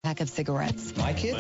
pack of cigarettes. My kid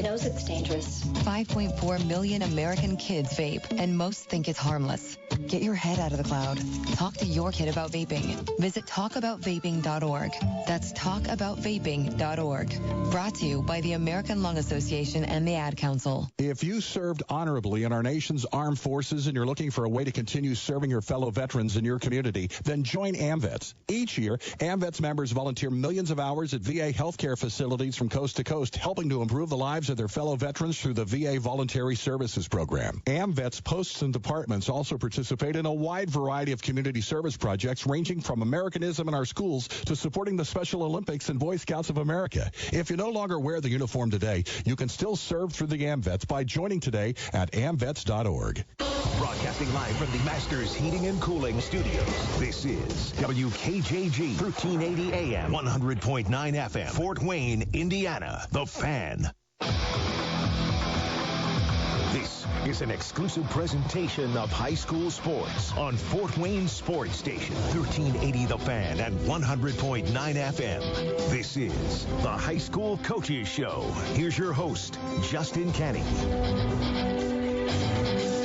knows it's dangerous. 5.4 million American kids vape, and most think it's harmless. Get your head out of the cloud. Talk to your kid about vaping. Visit talkaboutvaping.org. That's talkaboutvaping.org. Brought to you by the American Lung Association and the Ad Council. If you served honorably in our nation's armed forces and you're looking for a way to continue serving your fellow veterans in your community, then join AMVETS. Each year, AMVETS members volunteer millions of hours at VA healthcare facilities from coast to coast, helping to improve the lives of their fellow veterans through the VA Voluntary Services Program. AMVETS posts and departments also participate in a wide variety of community service projects ranging from Americanism in our schools to supporting the Special Olympics and Boy Scouts of America. If you no longer wear the uniform today, you can still serve through the AMVETS by joining today at amvets.org. Broadcasting live from the Masters Heating and Cooling Studios, this is WKJG 1380 AM, 100.9 FM, Fort Wayne, Indiana. The Fan. This is an exclusive presentation of high school sports on Fort Wayne Sports Station, 1380 The Fan and 100.9 FM. This is the High School Coaches Show. Here's your host, Justin Kenny.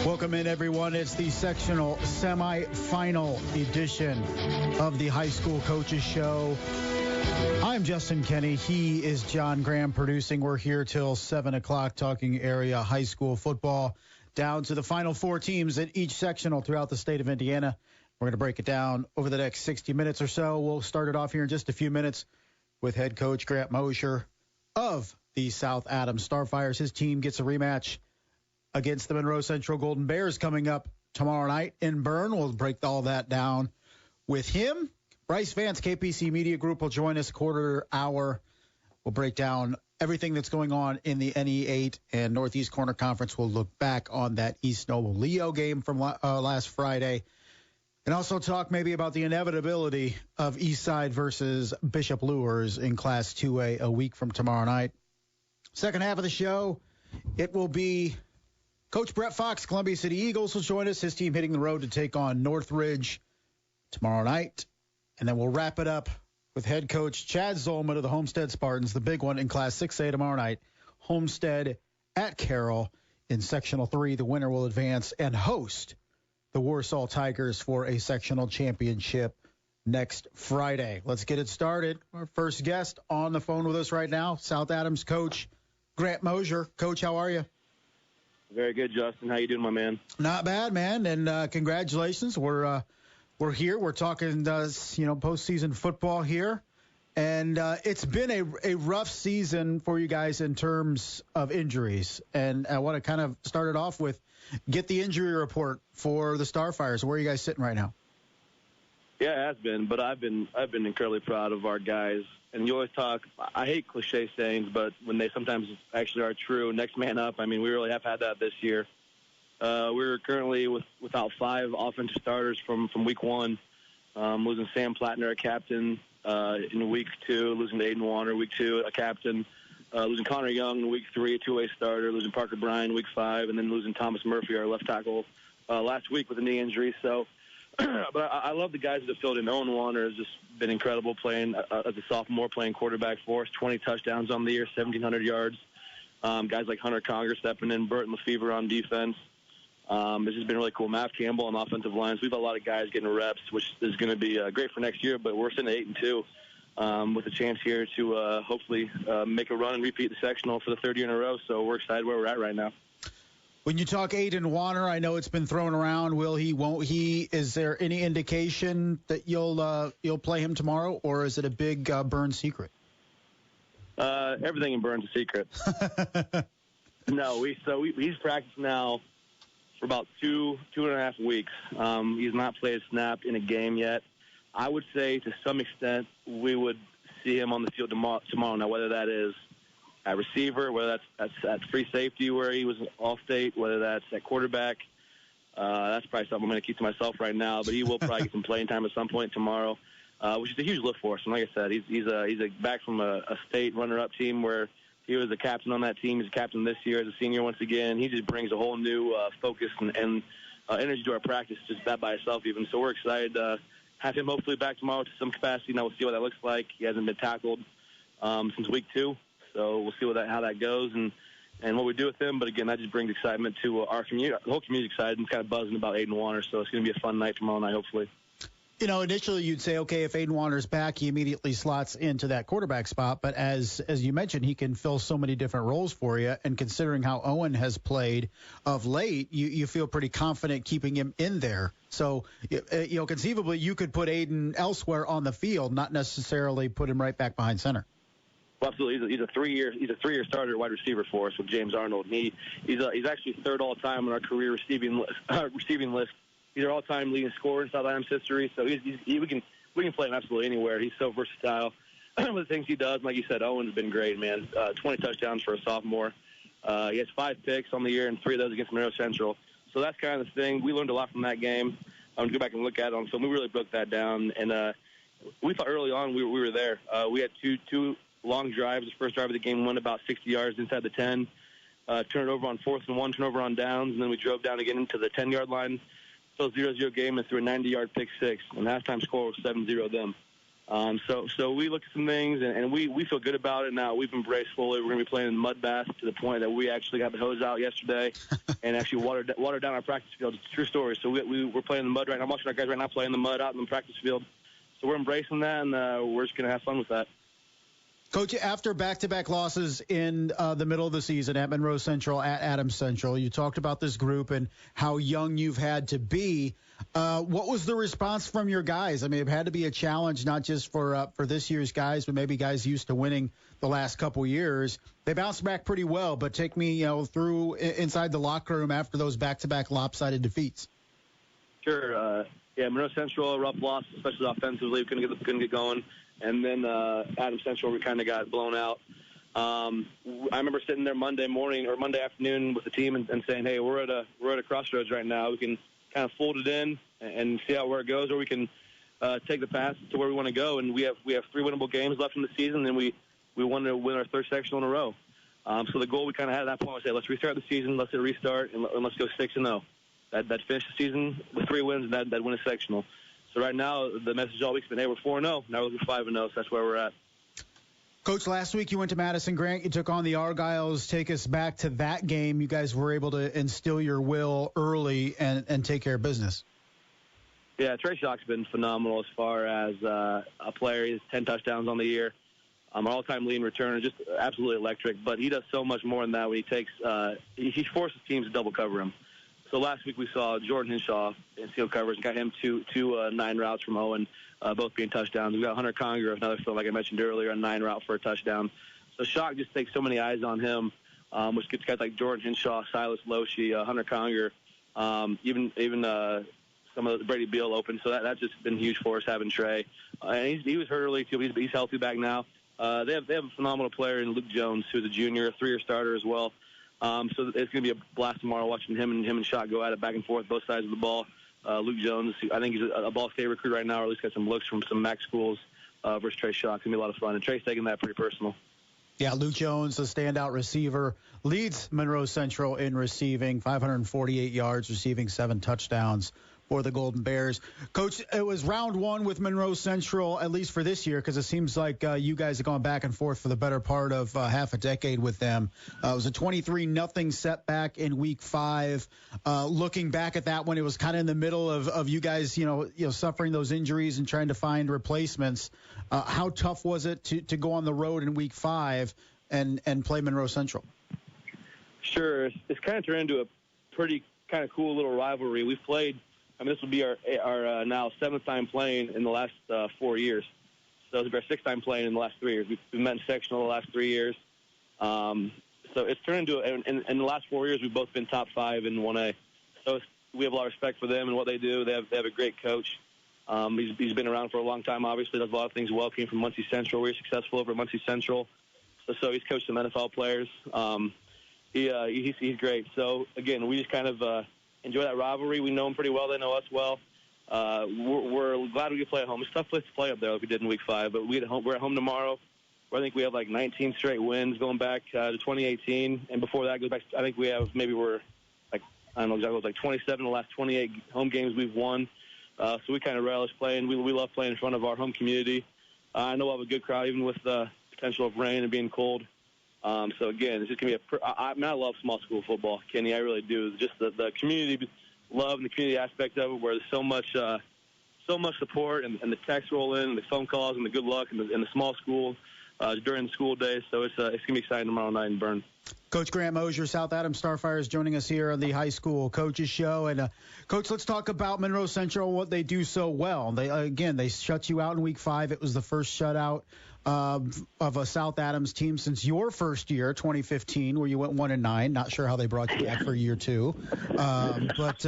Welcome in, everyone. It's the sectional semifinal edition of the High School Coaches Show. I'm Justin Kenny. He is John Graham producing. We're here till 7 o'clock talking area high school football down to the final four teams in each sectional throughout the state of Indiana. We're going to break it down over the next 60 minutes or so. We'll start it off here in just a few minutes with head coach Grant Moser of the South Adams Starfires. His team gets a rematch against the Monroe Central Golden Bears coming up tomorrow night in Bern. We'll break all that down with him. Brice, Vance, KPC Media Group will join us quarter hour. We'll break down everything that's going on in the NE8 and Northeast Corner Conference. We'll look back on that East Noble Leo game from last Friday. And also talk maybe about the inevitability of Eastside versus Bishop Luers in Class 2A a week from tomorrow night. Second half of the show, it will be Coach Brett Fox, Columbia City Eagles, will join us. His team hitting the road to take on Northridge tomorrow night. And then we'll wrap it up with head coach Chad Zolman of the Homestead Spartans, the big one in Class 6A tomorrow night. Homestead at Carroll in Sectional 3. The winner will advance and host the Warsaw Tigers for a sectional championship next Friday. Let's get it started. Our first guest on the phone with us right now, South Adams coach Grant Moser. Coach, how are you? Very good, Justin. How you doing, my man? Not bad, man, and congratulations. We're here. We're talking, postseason football here. And it's been a rough season for you guys in terms of injuries. And I want to kind of start it off with get the injury report for the Starfires. Where are you guys sitting right now? Yeah, it has been. But I've been incredibly proud of our guys. And you always talk, I hate cliche sayings, but when they sometimes actually are true, next man up. I mean, we really have had that this year. We're currently without 5 offensive starters from week 1, losing Sam Plattner, a captain, in week 2, losing Aiden Warner, week 2, a captain, losing Connor Young in week 3, a 2-way starter, losing Parker Bryan week 5, and then losing Thomas Murphy, our left tackle, last week with a knee injury. So, but I love the guys that have filled in. Owen Warner has just been incredible playing as a sophomore, playing quarterback for us, 20 touchdowns on the year, 1,700 yards. Guys like Hunter Conger stepping in, Burton Lefevre on defense. This has been really cool. Matt Campbell on offensive lines. We've got a lot of guys getting reps, which is going to be great for next year. But we're sitting at 8-2 with a chance here to hopefully make a run and repeat the sectional for the 3rd year in a row. So we're excited where we're at right now. When you talk Aiden Warner, I know it's been thrown around. Will he? Won't he? Is there any indication that you'll play him tomorrow, or is it a big Burn secret? Everything in Burn's a secret. No, he's practiced now for about two and a half weeks. He's not played a snap in a game yet. I would say to some extent we would see him on the field tomorrow. Now, whether that is at receiver, whether that's at free safety where he was All-State, whether that's at quarterback, that's probably something I'm going to keep to myself right now. But he will probably get some playing time at some point tomorrow, which is a huge lift for us. And like I said, he's back from a state runner-up team where he was a captain on that team. He's a captain this year as a senior once again. He just brings a whole new focus and energy to our practice, just that by itself even. So we're excited to have him hopefully back tomorrow to some capacity. Now we'll see what that looks like. He hasn't been tackled since week 2. So we'll see how that goes and what we do with them. But again, that just brings excitement to our community. The whole community is excited and kind of buzzing about Aiden Warner. So it's going to be a fun night tomorrow night, hopefully. Initially you'd say, okay, if Aiden Warner's back, he immediately slots into that quarterback spot. But as you mentioned, he can fill so many different roles for you. And considering how Owen has played of late, you feel pretty confident keeping him in there. So, conceivably you could put Aiden elsewhere on the field, not necessarily put him right back behind center. Well, absolutely. He's a three-year starter wide receiver for us with James Arnold. And he's actually third all-time in our career receiving list. He's our all-time leading scorer in South Adams history, so we can play him absolutely anywhere. He's so versatile. With the things he does, like you said, Owen's been great, man. 20 touchdowns for a sophomore. He has 5 picks on the year and 3 of those against Monroe Central. So that's kind of the thing. We learned a lot from that game. I'm going to go back and look at it on film. We really broke that down, and we thought early on we were there. We had two long drives. The first drive of the game went about 60 yards inside the 10. Turned it over on 4th and 1, turnover on downs, and then we drove down again into the 10-yard line. So 0-0 game and threw a 90-yard pick six, and the halftime score was 7-0 them. So we look at some things, and we feel good about it now. We've embraced fully. We're going to be playing in mud baths to the point that we actually got the hose out yesterday and actually watered down our practice field. It's a true story. So we're playing in the mud right now. I'm watching our guys right now playing in the mud out in the practice field. So we're embracing that, and we're just going to have fun with that. Coach, after back-to-back losses in the middle of the season at Monroe Central, at Adams Central, you talked about this group and how young you've had to be. What was the response from your guys? I mean, it had to be a challenge, not just for this year's guys, but maybe guys used to winning the last couple years. They bounced back pretty well, but take me through inside the locker room after those back-to-back lopsided defeats. Sure. Monroe Central, rough loss, especially offensively. Couldn't get going. And then Adams Central, we kind of got blown out. I remember sitting there Monday morning or Monday afternoon with the team and saying, "Hey, we're at a crossroads right now. We can kind of fold it in and see where it goes, or we can take the path to where we want to go." And we have 3 winnable games left in the season, and we want to win our 3rd sectional in a row. So the goal we kind of had at that point was, "Hey, let's restart the season. Let's restart and let's go 6-0. That finish the season with 3 wins and that win a sectional." So right now, the message all week's been, hey, we're 4-0. Now we're 5-0, so that's where we're at. Coach, last week you went to Madison Grant. You took on the Argyles. Take us back to that game. You guys were able to instill your will early and take care of business. Yeah, Trey Shock's been phenomenal as far as a player. He has 10 touchdowns on the year. Our all-time leading returner, just absolutely electric. But he does so much more than that when he forces teams to double cover him. So last week we saw Jordan Henshaw in seal coverage and got him two 9 routes from Owen, both being touchdowns. We got Hunter Conger, another field, like I mentioned earlier, a 9 route for a touchdown. So Shock just takes so many eyes on him, which gets guys like Jordan Henshaw, Silas Loshi, Hunter Conger, even some of the Brady Beal open. So that's just been huge for us having Trey. And he was hurt early too, but he's healthy back now. They have a phenomenal player in Luke Jones, who's a junior, a 3-year starter as well. So it's going to be a blast tomorrow watching him and Shock go at it back and forth, both sides of the ball. Luke Jones, I think he's a Ball State recruit right now, or at least got some looks from some MAC schools versus Trey Shock. It's going to be a lot of fun. And Trey's taking that pretty personal. Yeah, Luke Jones, the standout receiver, leads Monroe Central in receiving, 548 yards, receiving 7 touchdowns for the Golden Bears. Coach, it was round 1 with Monroe Central, at least for this year, because it seems like you guys have gone back and forth for the better part of half a decade with them. It was a 23-0 setback in week 5. Looking back at that one, it was kind of in the middle of you guys, suffering those injuries and trying to find replacements. How tough was it to go on the road in week 5 and play Monroe Central? Sure. It's kind of turned into a pretty kind of cool little rivalry. We've played, this will be our now 7th time playing in the last 4 years. So it'll be our 6th time playing in the last 3 years. We've met in sectional the last 3 years. So it's turned into, in the last 4 years, we've both been top 5 in 1A. So we have a lot of respect for them and what they do. They have a great coach. He's been around for a long time, obviously, does a lot of things well. Came from Muncie Central. We were successful over at Muncie Central. So he's coached some NFL players. He's great. So, again, we just kind of enjoy that rivalry. We know them pretty well. They know us well. We're glad we could play at home. It's a tough place to play up there like we did in week 5, but we're at home tomorrow. Where I think we have like 19 straight wins going back to 2018. And before that goes back, I think we have we're like, I don't know exactly, it was like 27 of the last 28 home games we've won. So we kind of relish playing. We love playing in front of our home community. I know we'll have a good crowd, even with the potential of rain and being cold. So, again, it's just going to be I love small school football, Kenny. I really do. Just the community love and the community aspect of it, where there's so much support and the text roll in and the phone calls and the good luck and the small school during the school day. So it's going to be exciting tomorrow night in Bern. Coach Grant Moser, South Adams Starfires, joining us here on the High School Coaches Show. And, Coach, let's talk about Monroe Central, what they do so well. They shut you out in Week 5. It was the first shutout of a South Adams team since your first year, 2015, where you went 1-9. Not sure how they brought you back for year 2. But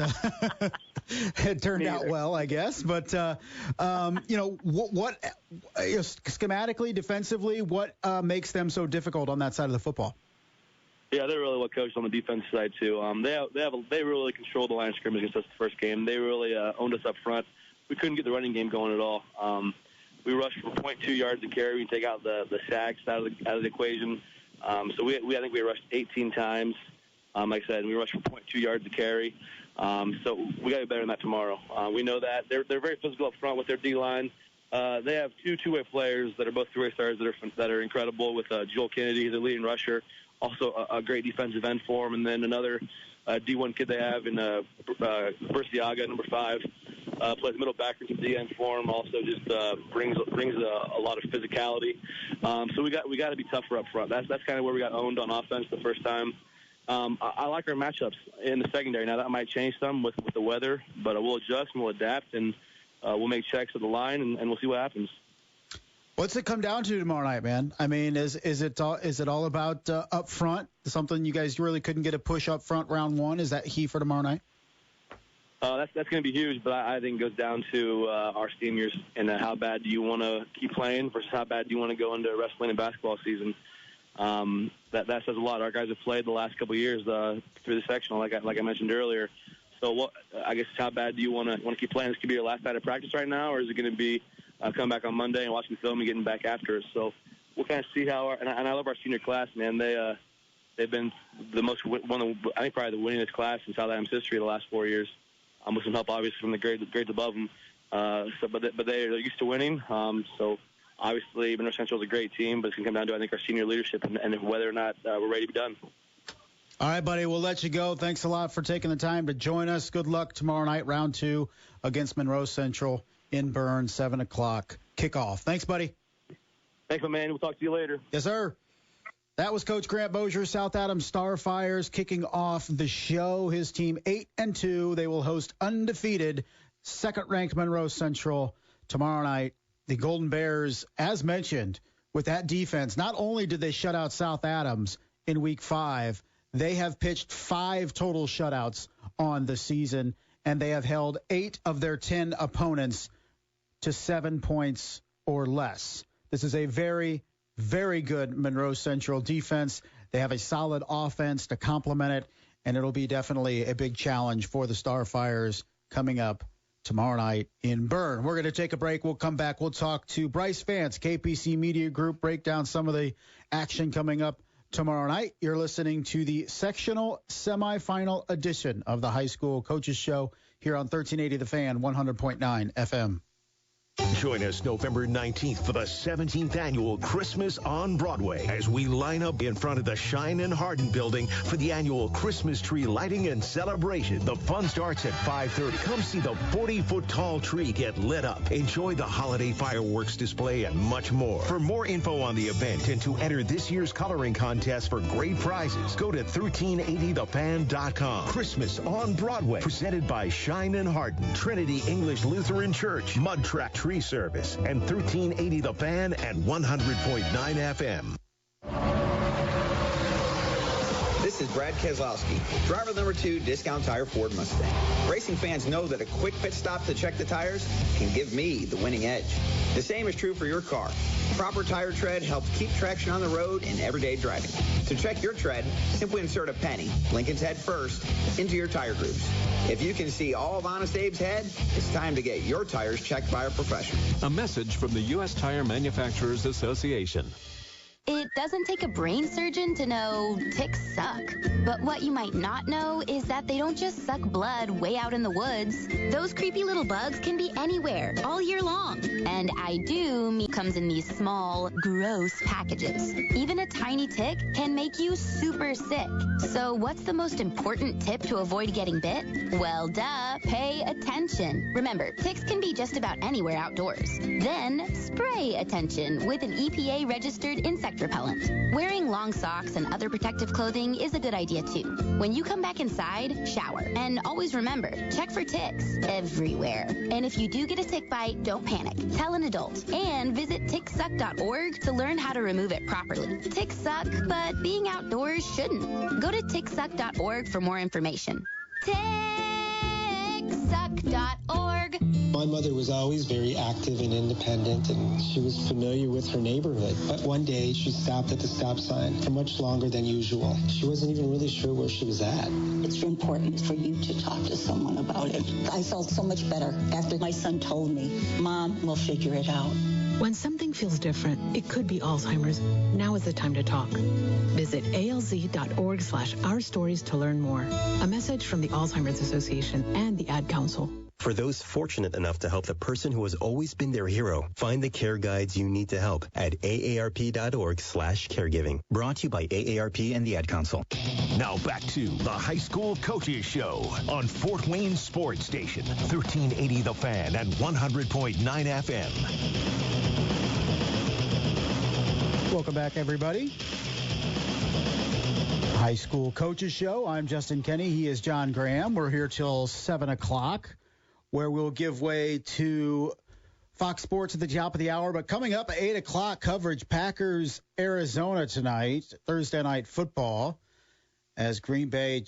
it turned out well, I guess. But, what schematically, defensively, what makes them so difficult on that side of the football? Yeah, they're really well coached on the defensive side too. They really controlled the line of scrimmage against us the first game. They really owned us up front. We couldn't get the running game going at all. We rushed for 0.2 yards a carry. We take out the sacks out of the equation. So I think we rushed 18 times. Like I said, we rushed for 0.2 yards a carry. So we got to be better than that tomorrow. We know that they're very physical up front with their D line. They have two-way players that are both three-way stars that are incredible. With Joel Kennedy, the leading rusher. Also a great defensive end for him, and then another D1 kid they have in Brice, number 5, plays middle backer to the end for him. Also just brings a lot of physicality. So we got to be tougher up front. That's kind of where we got owned on offense the first time. I like our matchups in the secondary. Now that might change some with the weather, but we'll adjust and we'll adapt, and we'll make checks at the line, and we'll see what happens. What's it come down to tomorrow night, man? I mean, is it all about up front? Something you guys really couldn't get a push up front round 1? Is that key for tomorrow night? That's going to be huge, but I think it goes down to our seniors and how bad do you want to keep playing versus how bad do you want to go into wrestling and basketball season. That says a lot. Our guys have played the last couple of years through the sectional, like I mentioned earlier. So I guess how bad do you want to keep playing? This could be your last night of practice right now, or is it going to be come back on Monday and watching film and getting back after us? So we'll kind of see how and I love our senior class, man. They've been I think probably the winningest class in South Adams history the last 4 years, with some help obviously from the grades above them. But they're used to winning. So obviously Monroe Central is a great team, but it's going to come down to I think our senior leadership and whether or not we're ready to be done. All right, buddy, we'll let you go. Thanks a lot for taking the time to join us. Good luck tomorrow night, round 2 against Monroe Central in Bern, 7 o'clock kickoff. Thanks, buddy. Thanks, my man. We'll talk to you later. Yes, sir. That was Coach Grant Moser, South Adams Starfires, kicking off the show. His team 8-2. They will host undefeated second-ranked Monroe Central tomorrow night. The Golden Bears, as mentioned, with that defense, not only did they shut out South Adams in Week 5, they have pitched 5 total shutouts on the season, and they have held 8 of their 10 opponents to 7 points or less. This is a very, very good Monroe Central defense. They have a solid offense to complement it, and it'll be definitely a big challenge for the Starfires coming up tomorrow night in Bern. We're going to take a break. We'll come back. We'll talk to Brice Vance, KPC Media Group, break down some of the action coming up tomorrow night. You're listening to the sectional semifinal edition of the High School Coaches Show here on 1380 The Fan, 100.9 FM. Join us November 19th for the 17th annual Christmas on Broadway as we line up in front of the Shine and Hardin building for the annual Christmas tree lighting and celebration. The fun starts at 5:30. Come see the 40-foot tall tree get lit up. Enjoy the holiday fireworks display and much more. For more info on the event and to enter this year's coloring contest for great prizes, go to 1380thefan.com. Christmas on Broadway, presented by Shine and Hardin, Trinity English Lutheran Church, Mud Track Tree Service, and 1380 The Fan and 100.9 FM. This is Brad Keselowski, driver number 2, Discount Tire Ford Mustang. Racing fans know that a quick pit stop to check the tires can give me the winning edge. The same is true for your car. Proper tire tread helps keep traction on the road in everyday driving. To check your tread, simply insert a penny, Lincoln's head first, into your tire grooves. If you can see all of Honest Abe's head, it's time to get your tires checked by a professional. A message from the U.S. Tire Manufacturers Association. It doesn't take a brain surgeon to know ticks suck. But what you might not know is that they don't just suck blood way out in the woods. Those creepy little bugs can be anywhere, all year long. And meat comes in these small, gross packages. Even a tiny tick can make you super sick. So what's the most important tip to avoid getting bit? Well, duh, pay attention. Remember, ticks can be just about anywhere outdoors. Then, spray attention with an EPA-registered insect repellent. Wearing long socks and other protective clothing is a good idea too. When you come back inside, shower. And always remember, check for ticks everywhere. And if you do get a tick bite, don't panic. Tell an adult. And visit ticksuck.org to learn how to remove it properly. Ticks suck, but being outdoors shouldn't. Go to ticksuck.org for more information. Ticksuck.org. My mother was always very active and independent, and she was familiar with her neighborhood. But one day, she stopped at the stop sign for much longer than usual. She wasn't even really sure where she was at. It's important for you to talk to someone about it. I felt so much better after my son told me, Mom, we'll figure it out. When something feels different, it could be Alzheimer's. Now is the time to talk. Visit alz.org/ourstories to learn more. A message from the Alzheimer's Association and the Ad Council. For those fortunate enough to help the person who has always been their hero, find the care guides you need to help at aarp.org/caregiving. Brought to you by AARP and the Ad Council. Now back to the High School Coaches Show on Fort Wayne Sports Station, 1380 The Fan and 100.9 FM. Welcome back, everybody. High School Coaches Show. I'm Justin Kenny. He is John Graham. We're here till 7 o'clock, where we'll give way to Fox Sports at the top of the hour. But coming up at 8 o'clock, coverage Packers, Arizona tonight, Thursday night football, as Green Bay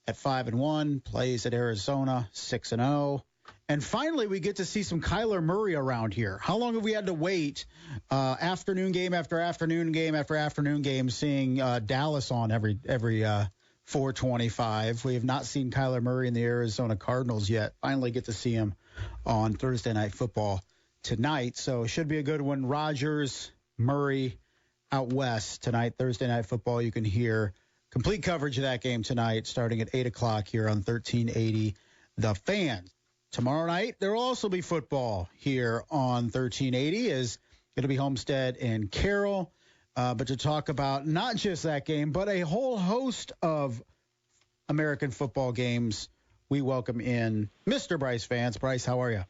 at 5-1 plays at Arizona 6-0. And finally, we get to see some Kyler Murray around here. How long have we had to wait afternoon game after afternoon game after afternoon game, seeing Dallas on every 4:25? We have not seen Kyler Murray in the Arizona Cardinals yet. Finally get to see him on Thursday Night Football tonight. So it should be a good one. Rodgers, Murray out west tonight, Thursday Night Football. You can hear complete coverage of that game tonight starting at 8 o'clock here on 1380 The Fan. Tomorrow night, there will also be football here on 1380. Is going to be Homestead and Carroll. But to talk about not just that game, but a whole host of American football games, we welcome in Mr. Brice Vance. Brice, how are you?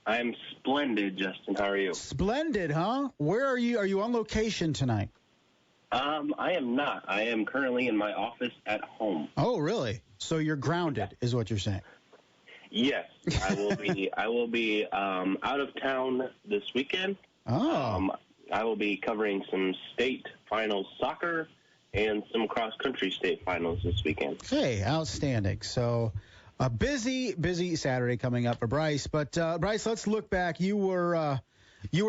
I'm splendid, Justin. How are you? Splendid, huh? Where are you? Are you on location tonight? I am not. I am currently in my office at home. Oh, really? So you're grounded, is what you're saying? Yes, I will be out of town this weekend. Oh. I will be covering some state finals soccer and some cross-country state finals this weekend. Hey, outstanding. So a busy Saturday coming up for Brice. But, Brice, let's look back. You were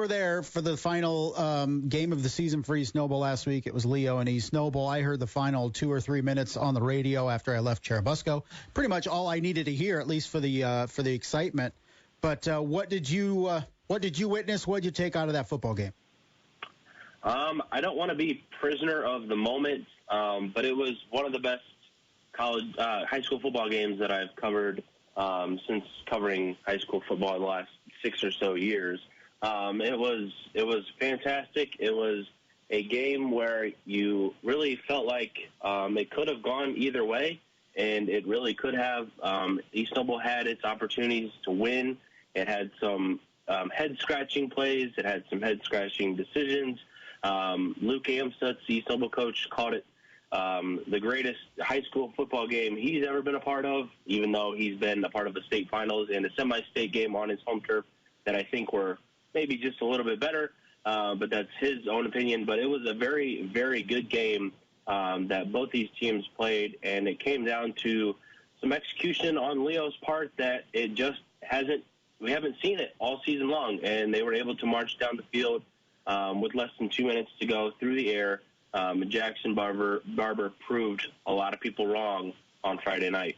there for the final game of the season for East Noble last week. It was Leo and East Noble. I heard the final 2 or 3 minutes on the radio after I left Cherubusco. Pretty much all I needed to hear, at least for the excitement. But what did you witness? What did you take out of that football game? I don't want to be prisoner of the moment, but it was one of the best high school football games that I've covered since covering high school football in the last 6 or so years. It was fantastic. It was a game where you really felt like it could have gone either way, and it really could have. East Noble had its opportunities to win. It had some head-scratching plays. It had some head-scratching decisions. Luke Amstutz, the East Noble coach, called it the greatest high school football game he's ever been a part of, even though he's been a part of the state finals and a semi-state game on his home turf that I think were maybe just a little bit better, but that's his own opinion. But it was a very, very good game that both these teams played, and it came down to some execution on Leo's part that it just we haven't seen it all season long, and they were able to march down the field with less than 2 minutes to go through the air. Jackson Barber proved a lot of people wrong on Friday night.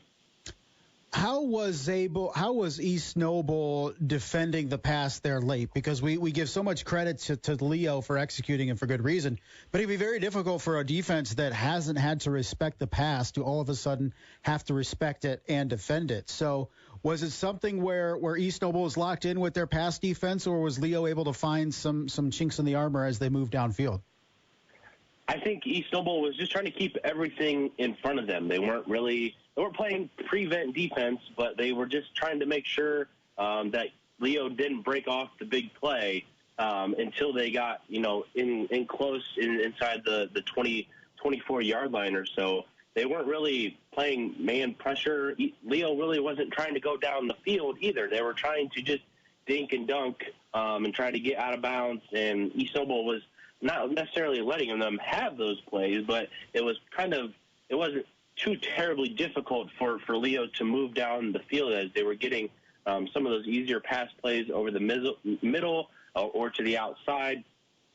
How was East Noble defending the pass there late? Because we give so much credit to Leo for executing and for good reason, but it'd be very difficult for a defense that hasn't had to respect the pass to all of a sudden have to respect it and defend it. So was it something where East Noble was locked in with their pass defense, or was Leo able to find some chinks in the armor as they moved downfield? I think East Noble was just trying to keep everything in front of them. They weren't playing prevent defense, but they were just trying to make sure that Leo didn't break off the big play until they got, in close inside the 24-yard line or so. They weren't really playing man pressure. Leo really wasn't trying to go down the field either. They were trying to just dink and dunk and try to get out of bounds, and East Noble was not necessarily letting them have those plays, but it wasn't too terribly difficult for Leo to move down the field as they were getting some of those easier pass plays over the middle or to the outside,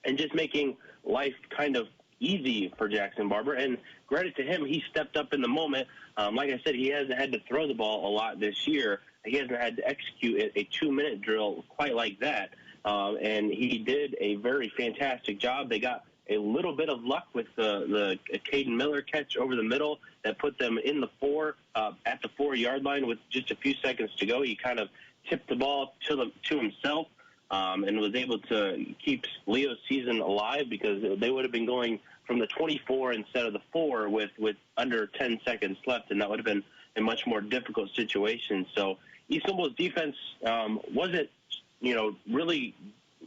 and just making life kind of easy for Jackson Barber. And credit to him, he stepped up in the moment. Like I said, he hasn't had to throw the ball a lot this year. He hasn't had to execute a 2-minute drill quite like that. And he did a very fantastic job. They got a little bit of luck with the Caden Miller catch over the middle that put them in the at the 4-yard line with just a few seconds to go. He kind of tipped the ball to himself and was able to keep Leo's season alive, because they would have been going from the 24 instead of the 4 with under 10 seconds left, and that would have been a much more difficult situation. So East Noble's defense wasn't really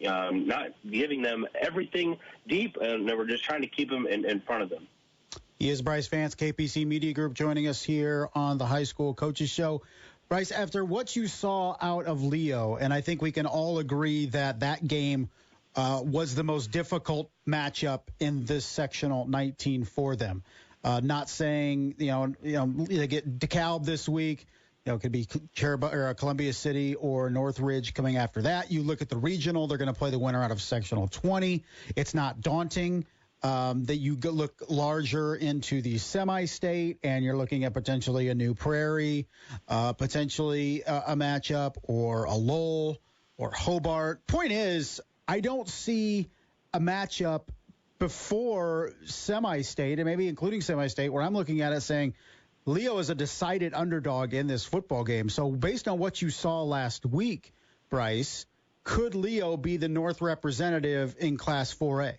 not giving them everything deep, and they were just trying to keep them in front of them. He is Brice Vance, KPC Media Group, joining us here on the High School Coaches Show. Brice, after what you saw out of Leo, and I think we can all agree that game was the most difficult matchup in this sectional 19 for them. Not saying, they get DeKalb this week. It could be Columbia City or Northridge coming after that. You look at the regional, they're going to play the winner out of sectional 20. It's not daunting that you look larger into the semi-state, and you're looking at potentially a New Prairie, potentially a matchup, or a Lowell or Hobart. Point is, I don't see a matchup before semi-state, and maybe including semi-state, where I'm looking at it saying, Leo is a decided underdog in this football game. So based on what you saw last week, Brice, could Leo be the North representative in Class 4A?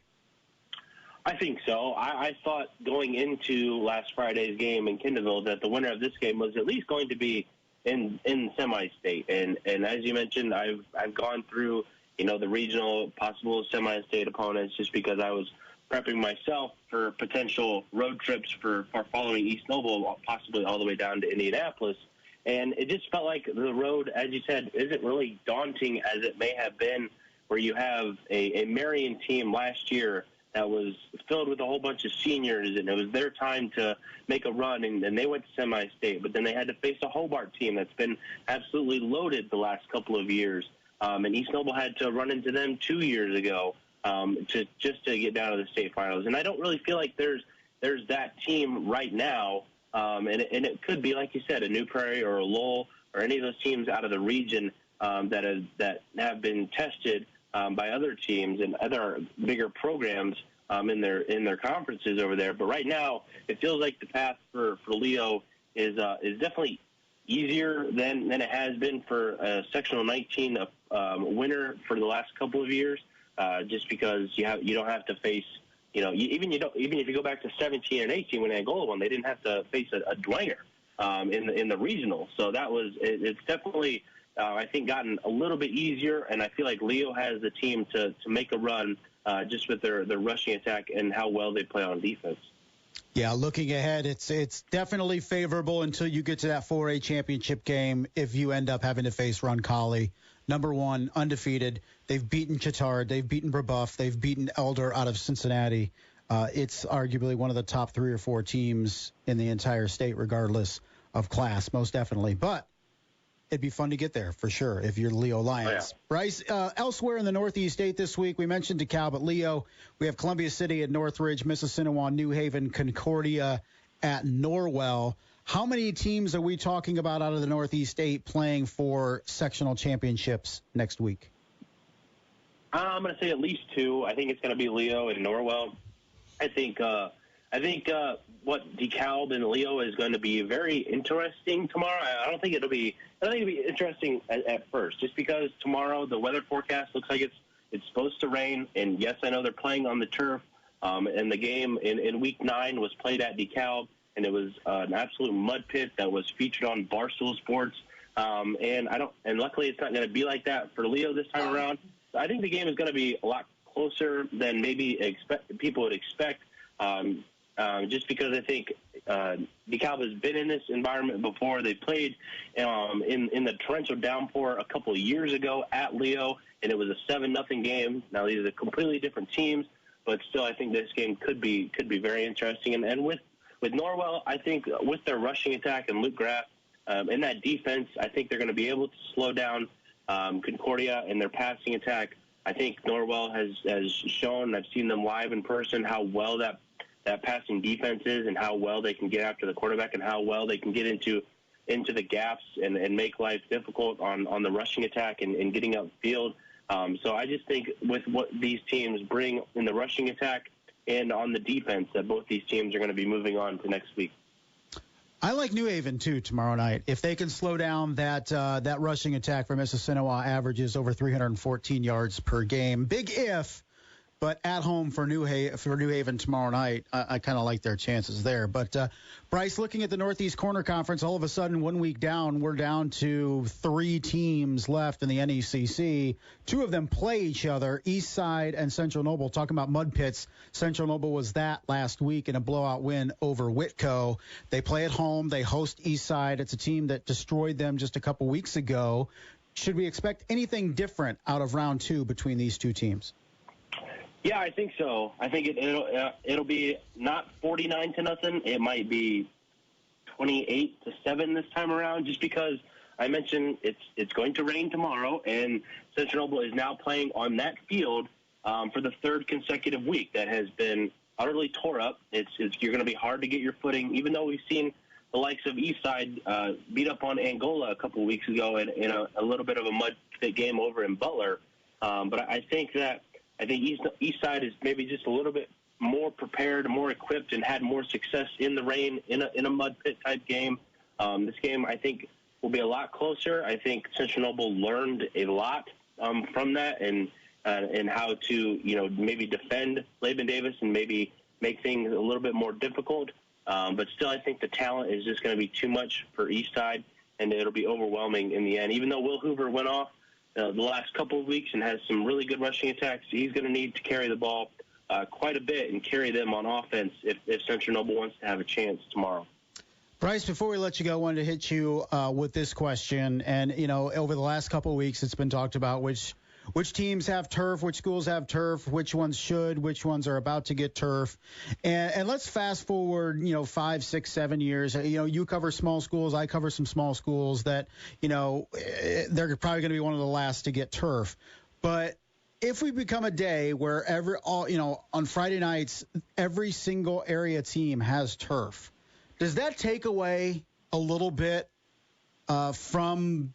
I think so. I thought going into last Friday's game in Kendallville that the winner of this game was at least going to be in semi-state. And as you mentioned, I've gone through, the regional possible semi-state opponents just because I was prepping myself for potential road trips for following East Noble, possibly all the way down to Indianapolis. And it just felt like the road, as you said, isn't really daunting as it may have been, where you have a Marion team last year that was filled with a whole bunch of seniors, and it was their time to make a run, and they went to semi-state. But then they had to face a Hobart team that's been absolutely loaded the last couple of years. And East Noble had to run into them 2 years ago. To get down to the state finals. And I don't really feel like there's that team right now, and it could be, like you said, a New Prairie or a Lowell or any of those teams out of the region that have been tested by other teams and other bigger programs in their conferences over there. But right now, it feels like the path for Leo is definitely easier than it has been for a sectional 19 winner for the last couple of years. Just because you don't have to face, even if you go back to 17 and 18 when Angola won, they didn't have to face a Dwanger in the regional. So it's definitely I think gotten a little bit easier, and I feel like Leo has the team to make a run just with their rushing attack and how well they play on defense. Yeah, looking ahead, it's definitely favorable until you get to that 4A championship game if you end up having to face Roncalli. Number one, undefeated. They've beaten Chittard. They've beaten Brebeuf. They've beaten Elder out of Cincinnati. It's arguably one of the top 3 or 4 teams in the entire state, regardless of class, most definitely. But it'd be fun to get there for sure if you're Leo Lions. Oh, yeah. Brice, elsewhere in the Northeast state this week, we mentioned DeKalb, but Leo, we have Columbia City at Northridge, Mississinewa, New Haven, Concordia at Norwell. How many teams are we talking about out of the Northeast 8 playing for sectional championships next week? I'm going to say at least 2. I think it's going to be Leo and Norwell. I think what DeKalb and Leo is going to be very interesting tomorrow. I don't think it'll be interesting at first, just because tomorrow the weather forecast looks like it's supposed to rain. And yes, I know they're playing on the turf. And the game in week 9 was played at DeKalb, and it was an absolute mud pit that was featured on Barstool Sports. And luckily it's not going to be like that for Leo this time around. So I think the game is going to be a lot closer than maybe people would expect. Just because I think DeKalb has been in this environment before. They played in the torrential downpour a couple of years ago at Leo, and it was a 7-0 game. Now these are completely different teams, but still I think this game could be very interesting. And with Norwell, I think with their rushing attack and Luke Graff and that defense, I think they're going to be able to slow down Concordia and their passing attack. I think Norwell has shown, I've seen them live in person, how well that passing defense is and how well they can get after the quarterback and how well they can get into the gaps and make life difficult on the rushing attack and getting upfield. So I just think with what these teams bring in the rushing attack and on the defense that both these teams are going to be moving on to next week. I like New Haven, too, tomorrow night. If they can slow down that rushing attack for Mississinawa, averages over 314 yards per game. Big if, but at home for New Haven tomorrow night, I kind of like their chances there. But, Brice, looking at the Northeast Corner Conference, all of a sudden 1 week down, we're down to 3 teams left in the NECC. 2 of them play each other, Eastside and Central Noble. Talking about mud pits, Central Noble was that last week in a blowout win over Whitco. They play at home. They host Eastside. It's a team that destroyed them just a couple weeks ago. Should we expect anything different out of round 2 between these 2 teams? Yeah, I think so. I think it'll be not 49-0. It might be 28-7 this time around, just because I mentioned it's going to rain tomorrow, and Central Noble is now playing on that field for the 3rd consecutive week that has been utterly tore up. You're going to be hard to get your footing, even though we've seen the likes of Eastside beat up on Angola a couple of weeks ago in a little bit of a mud pit game over in Butler. But I think Eastside is maybe just a little bit more prepared, more equipped, and had more success in the rain in a mud pit type game. This game, I think, will be a lot closer. I think Central Noble learned a lot from that and how to maybe defend Laban Davis and maybe make things a little bit more difficult. But still, I think the talent is just going to be too much for Eastside, and it'll be overwhelming in the end. Even though Will Hoover went off the last couple of weeks and has some really good rushing attacks, he's going to need to carry the ball quite a bit and carry them on offense if Central Noble wants to have a chance tomorrow. Brice, before we let you go, I wanted to hit you with this question. And, over the last couple of weeks, it's been talked about which teams have turf, which schools have turf, which ones should, which ones are about to get turf. And let's fast forward, 5, 6, 7 years. You cover small schools. I cover some small schools that, they're probably going to be one of the last to get turf. But if we become a day where on Friday nights, every single area team has turf, does that take away a little bit from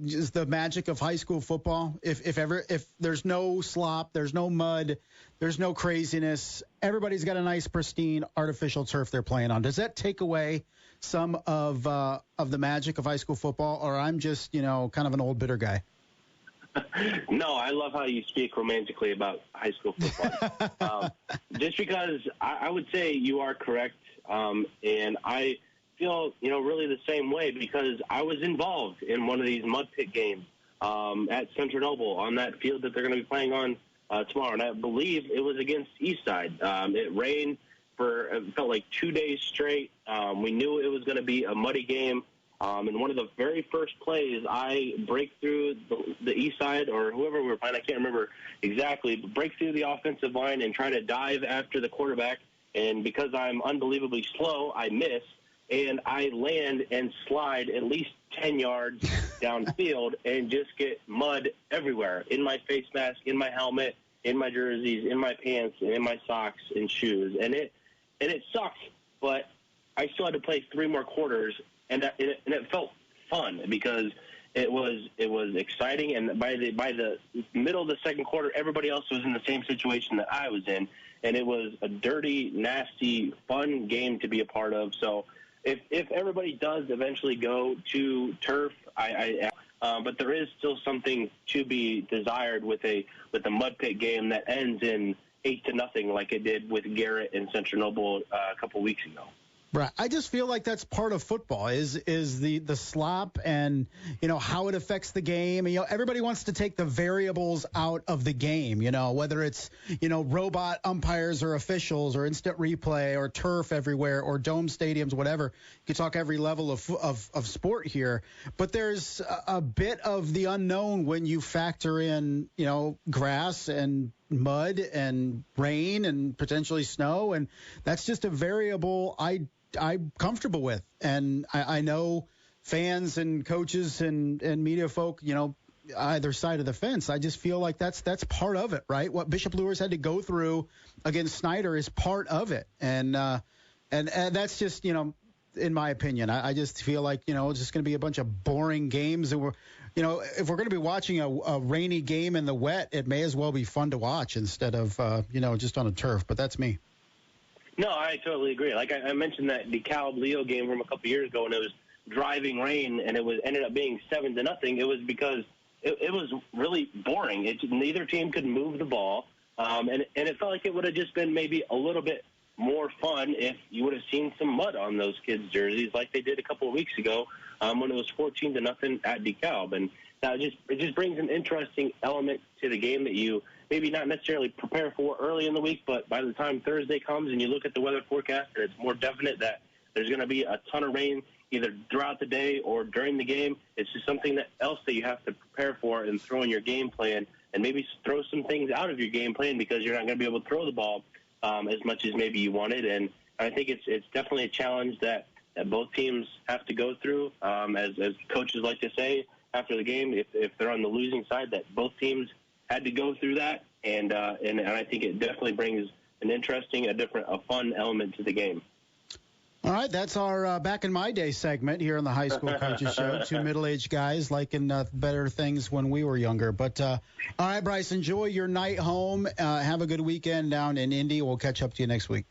just the magic of high school football? If there's no slop, there's no mud, there's no craziness, everybody's got a nice, pristine, artificial turf they're playing on. Does that take away some of the magic of high school football, or I'm just, kind of an old bitter guy? No, I love how you speak romantically about high school football. Just because I would say you are correct, and I feel, really the same way because I was involved in one of these mud pit games at Central Noble on that field that they're going to be playing on tomorrow, and I believe it was against Eastside. It rained it felt like 2 days straight. We knew it was going to be a muddy game. And one of the very first plays, I break through the east side or whoever we were playing, I can't remember exactly, but break through the offensive line and try to dive after the quarterback. And because I'm unbelievably slow, I miss, and I land and slide at least 10 yards downfield and just get mud everywhere, in my face mask, in my helmet, in my jerseys, in my pants, and in my socks and shoes. And it sucked but I still had to play 3 more quarters, and it felt fun because it was exciting. And by the middle of the second quarter, everybody else was in the same situation that I was in, and it was a dirty, nasty, fun game to be a part of. So if everybody does eventually go to turf, but there is still something to be desired with a mud pit game that ends in 8-0 like it did with Garrett and Central Noble a couple weeks ago. Right. I just feel like that's part of football is the slop and, how it affects the game. And, everybody wants to take the variables out of the game, whether it's, robot umpires or officials or instant replay or turf everywhere or dome stadiums, whatever. You could talk every level of sport here. But there's a bit of the unknown when you factor in, grass and mud and rain and potentially snow. And that's just a variable I'm comfortable with. And I know fans and coaches and media folk, either side of the fence. I just feel like that's part of it, right? What Bishop Luers had to go through against Snyder is part of it. And that's just, in my opinion, I just feel like, it's just going to be a bunch of boring games. And if we're going to be watching a rainy game in the wet, it may as well be fun to watch instead of, just on a turf. But that's me. No, I totally agree. Like I mentioned that DeKalb-Leo game from a couple years ago, and it was driving rain, and it ended up being 7-0. It was because it was really boring. Neither team could move the ball, and it felt like it would have just been maybe a little bit more fun if you would have seen some mud on those kids' jerseys like they did a couple of weeks ago when it was 14-0 at DeKalb. And it just brings an interesting element to the game that you maybe not necessarily prepare for early in the week, but by the time Thursday comes and you look at the weather forecast, and it's more definite that there's going to be a ton of rain either throughout the day or during the game. It's just something else that you have to prepare for and throw in your game plan, and maybe throw some things out of your game plan because you're not going to be able to throw the ball as much as maybe you wanted. And I think it's definitely a challenge that both teams have to go through. As coaches like to say after the game, if they're on the losing side, that both teams had to go through that, and I think it definitely brings an interesting, a fun element to the game. All right, that's our Back in My Day segment here on the High School Coaches Show. 2 middle-aged guys liking better things when we were younger. But, all right, Brice, enjoy your night home. Have a good weekend down in Indy. We'll catch up to you next week.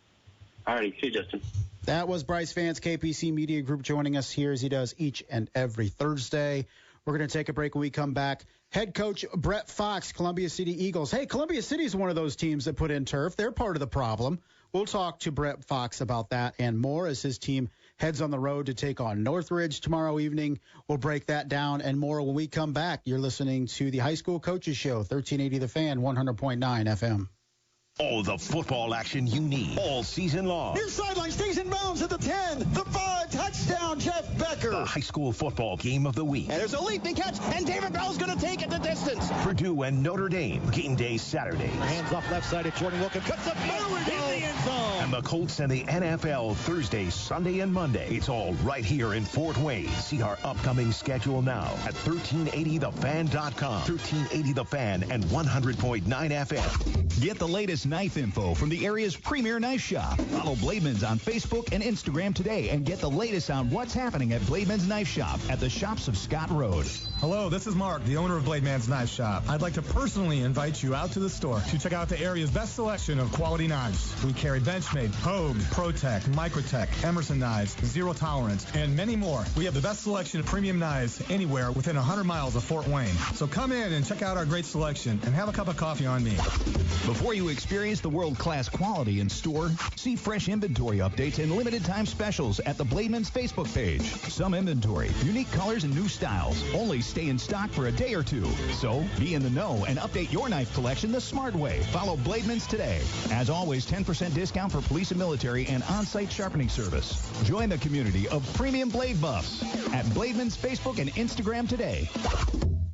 All right, see you, Justin. That was Brice Vance, KPC Media Group, joining us here as he does each and every Thursday. We're going to take a break. When we come back, head coach Brett Fox, Columbia City Eagles. Hey, Columbia City is one of those teams that put in turf. They're part of the problem. We'll talk to Brett Fox about that and more as his team heads on the road to take on Northridge tomorrow evening. We'll break that down and more when we come back. You're listening to the High School Coaches Show, 1380 The Fan, 100.9 FM. All the football action you need all season long. Near sideline stays in bounds at the 10. The 5, touchdown, Jeff Becker. The high school football game of the week. And there's a leaping catch, and David Bell's going to take it the distance. Purdue and Notre Dame, game day Saturday. Hands off left side at Jordan Wilkins. Cuts up forward in the end zone. And the Colts and the NFL Thursday, Sunday, and Monday. It's all right here in Fort Wayne. See our upcoming schedule now at 1380thefan.com. 1380 The Fan and 100.9 FM. Get the latest knife info from the area's premier knife shop. Follow Blademan's on Facebook and Instagram today and get the latest on what's happening at Blademan's Knife Shop at the shops of Scott Road. Hello, this is Mark, the owner of Blademan's Knife Shop. I'd like to personally invite you out to the store to check out the area's best selection of quality knives. We carry Benchmade, Hogue, ProTech, Microtech, Emerson knives, Zero Tolerance, and many more. We have the best selection of premium knives anywhere within 100 miles of Fort Wayne. So come in and check out our great selection and have a cup of coffee on me. Before you experience the world-class quality in store, see fresh inventory updates and limited time specials at the Blademan's Facebook page. Some inventory, unique colors and new styles only stay in stock for a day or two. So be in the know and update your knife collection the smart way. Follow Blademan's today. As always, 10% discount for police and military and on-site sharpening service. Join the community of premium blade buffs at Blademan's Facebook and Instagram today.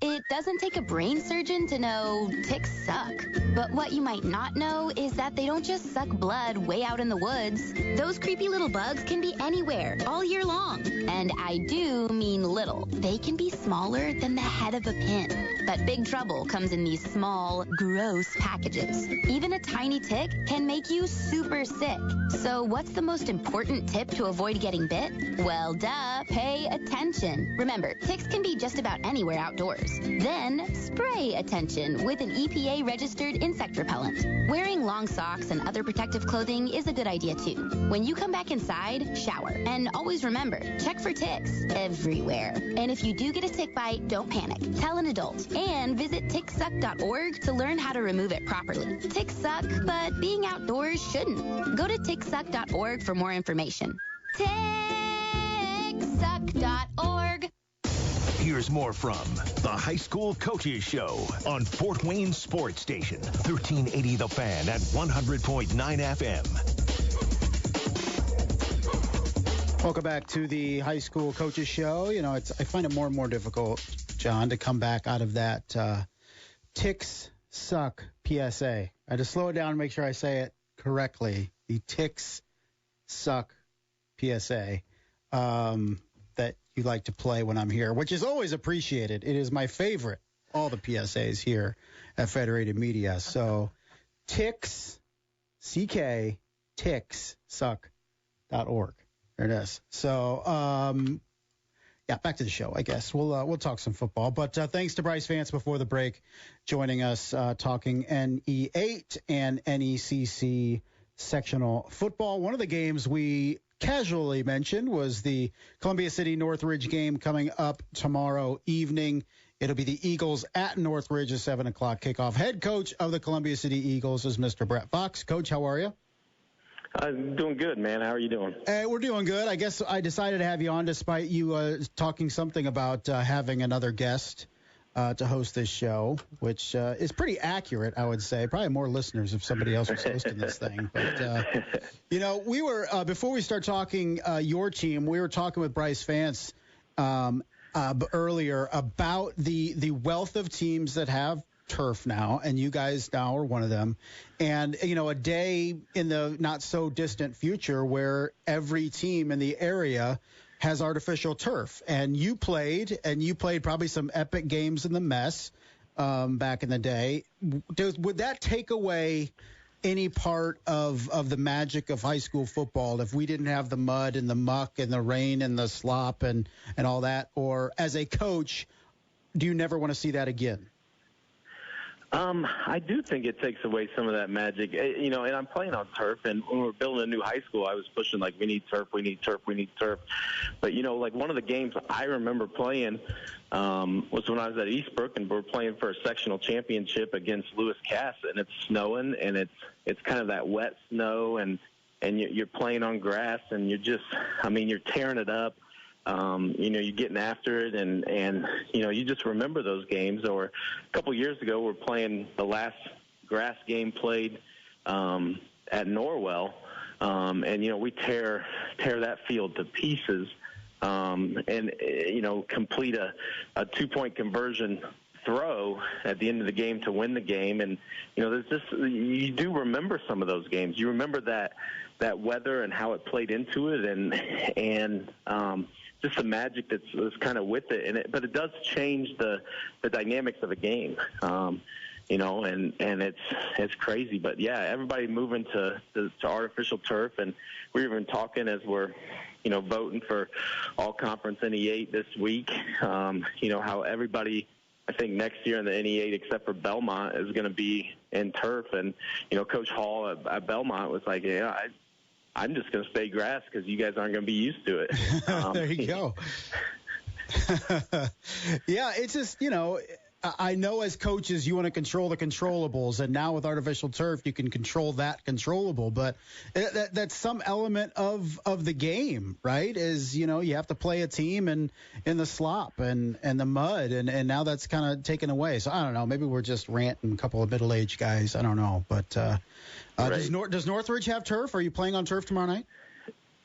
It doesn't take a brain surgeon to know ticks suck. But what you might not know is that they don't just suck blood way out in the woods. Those creepy little bugs can be anywhere, all year long. And I do mean little. They can be smaller than the head of a pin. But big trouble comes in these small, gross packages. Even a tiny tick can make you super sick. So what's the most important tip to avoid getting bit? Well, duh, pay attention. Remember, ticks can be just about anywhere outdoors. Then, spray attention with an EPA-registered insect repellent. Wearing long socks and other protective clothing is a good idea, too. When you come back inside, shower. And always remember, check for ticks everywhere. And if you do get a tick bite, don't panic. Tell an adult. And visit ticksuck.org to learn how to remove it properly. Ticks suck, but being outdoors shouldn't. Go to ticksuck.org for more information. Ticksuck.org. Here's more from the High School Coaches Show on Fort Wayne Sports Station, 1380 The Fan at 100.9 FM. Welcome back to the High School Coaches Show. You know, I find it more and more difficult, John, to come back out of that ticks suck PSA. I had to slow it down and make sure I say it correctly. The ticks suck PSA that you like to play when I'm here, which is always appreciated. It is my favorite, all the PSAs here at Federated Media. So ticks, CK, ticks, suck.org. There it is. So, yeah, back to the show, I guess. We'll talk some football. But thanks to Brice Vance before the break joining us talking NE8 and NECC sectional football. One of the games we casually mentioned was the Columbia City Northridge game coming up tomorrow evening. It'll be the Eagles at Northridge, a 7 o'clock kickoff. Head coach of the Columbia City Eagles is Mr. Brett Fox. Coach, how are you? I'm doing good, man. How are you doing? Hey, we're doing good. I guess I decided to have you on despite you talking something about having another guest to host this show, which is pretty accurate, I would say. Probably more listeners if somebody else was hosting this thing. But, you know, we were, before we start talking your team, we were talking with Brice Vance earlier about the wealth of teams that have turf now, and you guys now are one of them. And, you know, a day in the not so distant future where every team in the area has artificial turf. And you played probably some epic games in the mess back in the day. Would that take away any part of the magic of high school football if we didn't have the mud and the muck and the rain and the slop and all that? Or as a coach, do you never want to see that again? I do think it takes away some of that magic, you know, and I'm playing on turf, and when we were building a new high school, I was pushing, like, we need turf, we need turf, we need turf. But, you know, like, one of the games I remember playing was when I was at Eastbrook, and we're playing for a sectional championship against Lewis Cass, and it's snowing, and it's kind of that wet snow, and you're playing on grass, and you're tearing it up. You know, you're getting after it, and you know, you just remember those games. Or a couple years ago, we're playing the last grass game played at Norwell, and you know, we tear that field to pieces, and you know, complete a 2-point conversion throw at the end of the game to win the game. And you know, you do remember some of those games. You remember that weather and how it played into it, and just the magic that's kind of with it. But it does change the dynamics of a game, you know, and it's crazy. But yeah, everybody moving to artificial turf, and we're even talking as we're, you know, voting for all conference NE8 this week. You know, how everybody, I think next year in the NE8, except for Belmont, is going to be in turf. And you know, Coach Hall at Belmont was like, yeah, I'm just going to stay grass because you guys aren't going to be used to it. There you go. Yeah, it's just, you know, I know as coaches you want to control the controllables, and now with artificial turf you can control that controllable. But that's some element of the game, right? Is, you know, you have to play a team in the slop and the mud, and now that's kind of taken away. So I don't know. Maybe we're just ranting, a couple of middle-aged guys. I don't know. But right. Does Northridge have turf? Are you playing on turf tomorrow night?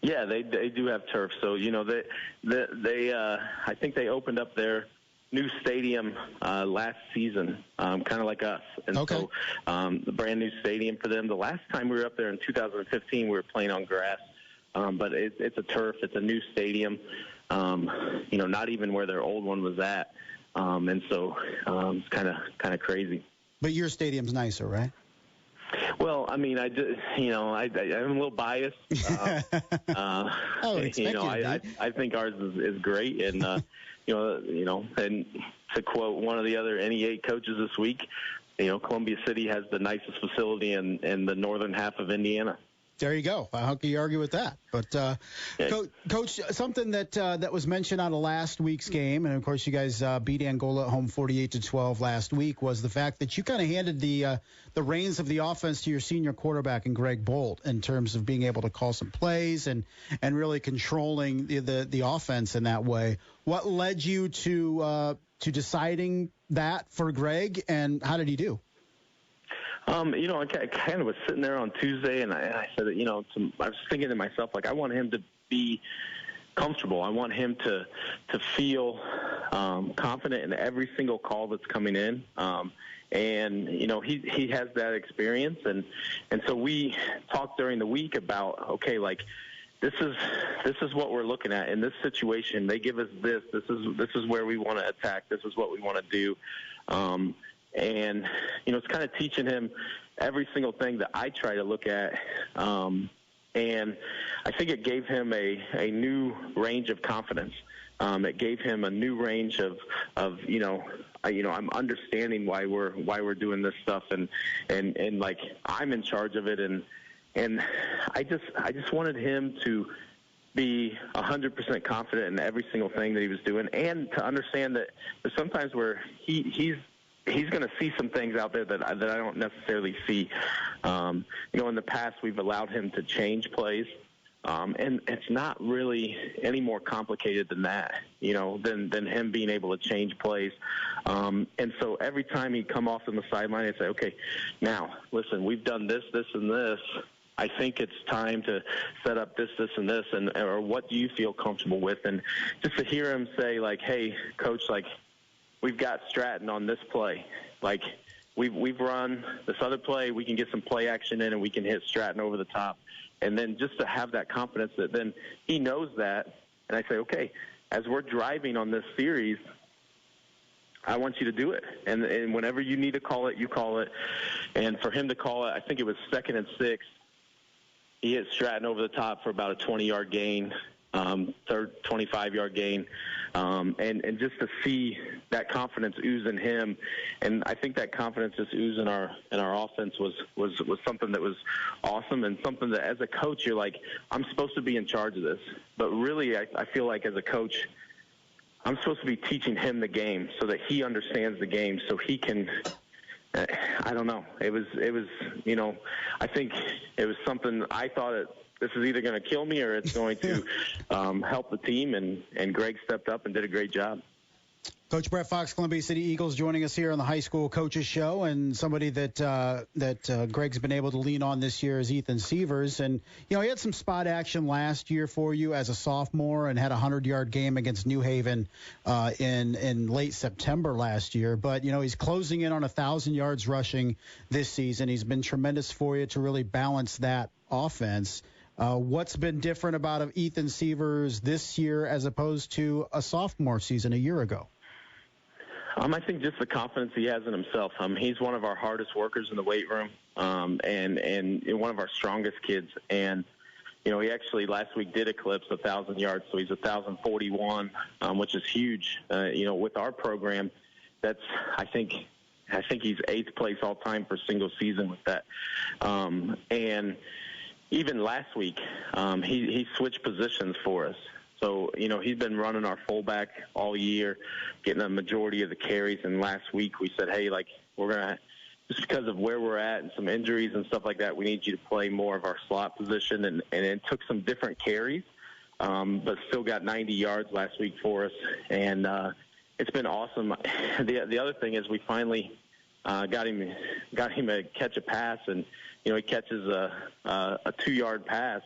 Yeah, they do have turf. So, you know, they I think they opened up their new stadium last season, kind of like us. And so the brand new stadium for them. The last time we were up there in 2015, we were playing on grass. But it's a turf. It's a new stadium, not even where their old one was at. And so it's kind of crazy. But your stadium's nicer, right? Well, I mean, I'm a little biased. I think ours is great, and and to quote one of the other NE8 coaches this week, Columbia City has the nicest facility in the northern half of Indiana. There you go. How can you argue with that? But, Coach, something that was mentioned on last week's game, and, of course, you guys beat Angola at home 48-12 last week, was the fact that you kind of handed the reins of the offense to your senior quarterback in Greg Bolt in terms of being able to call some plays and really controlling the offense in that way. What led you to deciding that for Greg, and how did he do? I kind of was sitting there on Tuesday, and I said, I was thinking to myself, I want him to be comfortable. I want him to feel confident in every single call that's coming in. And he has that experience, and so we talked during the week about, this is what we're looking at in this situation. They give us this. This is where we want to attack. This is what we want to do. And, it's kind of teaching him every single thing that I try to look at. And I think it gave him a new range of confidence. It gave him a new range of I'm understanding why we're doing this stuff, and I'm in charge of it. And I just wanted him to be 100% confident in every single thing that he was doing, and to understand that there's sometimes where he's going to see some things out there that I don't necessarily see. In the past, we've allowed him to change plays, and it's not really any more complicated than that, than him being able to change plays. And so every time he'd come off on the sideline, I'd say, okay, now, listen, we've done this, this, and this. I think it's time to set up this, this, and this, or what do you feel comfortable with? And just to hear him say, hey, Coach, we've got Stratton on this play. We've run this other play. We can get some play action in, and we can hit Stratton over the top. And then just to have that confidence that then he knows that. And I say, okay, as we're driving on this series, I want you to do it. And whenever you need to call it, you call it. And for him to call it, I think it was 2nd and 6. He hit Stratton over the top for about a 20-yard gain, third 25-yard gain. And just to see that confidence ooze in him, and I think that confidence just ooze in our offense was something that was awesome, and something that as a coach you're like, I'm supposed to be in charge of this. But really I feel like as a coach I'm supposed to be teaching him the game so that he understands the game, so he can I don't know. It was I think it was something I thought this is either going to kill me or it's going to help the team, and Greg stepped up and did a great job. Coach Brett Fox, Columbia City Eagles, joining us here on the High School Coaches Show, and somebody that Greg's been able to lean on this year is Ethan Sievers. And, he had some spot action last year for you as a sophomore and had a 100-yard game against New Haven in late September last year. But, he's closing in on 1,000 yards rushing this season. He's been tremendous for you to really balance that offense. What's been different about Ethan Sievers this year as opposed to a sophomore season a year ago? I think just the confidence he has in himself. He's one of our hardest workers in the weight room, and one of our strongest kids. And, he actually last week did eclipse 1,000 yards, so he's 1,041, which is huge. With our program, I think he's 8th place all time for single season with that. And even last week, he switched positions for us. So, he's been running our fullback all year, getting a majority of the carries. And last week we said, hey, we're going to, just because of where we're at and some injuries and stuff like that, we need you to play more of our slot position. And it took some different carries, but still got 90 yards last week for us. And it's been awesome. The other thing is we finally got him to catch a pass, and, he catches a 2-yard pass.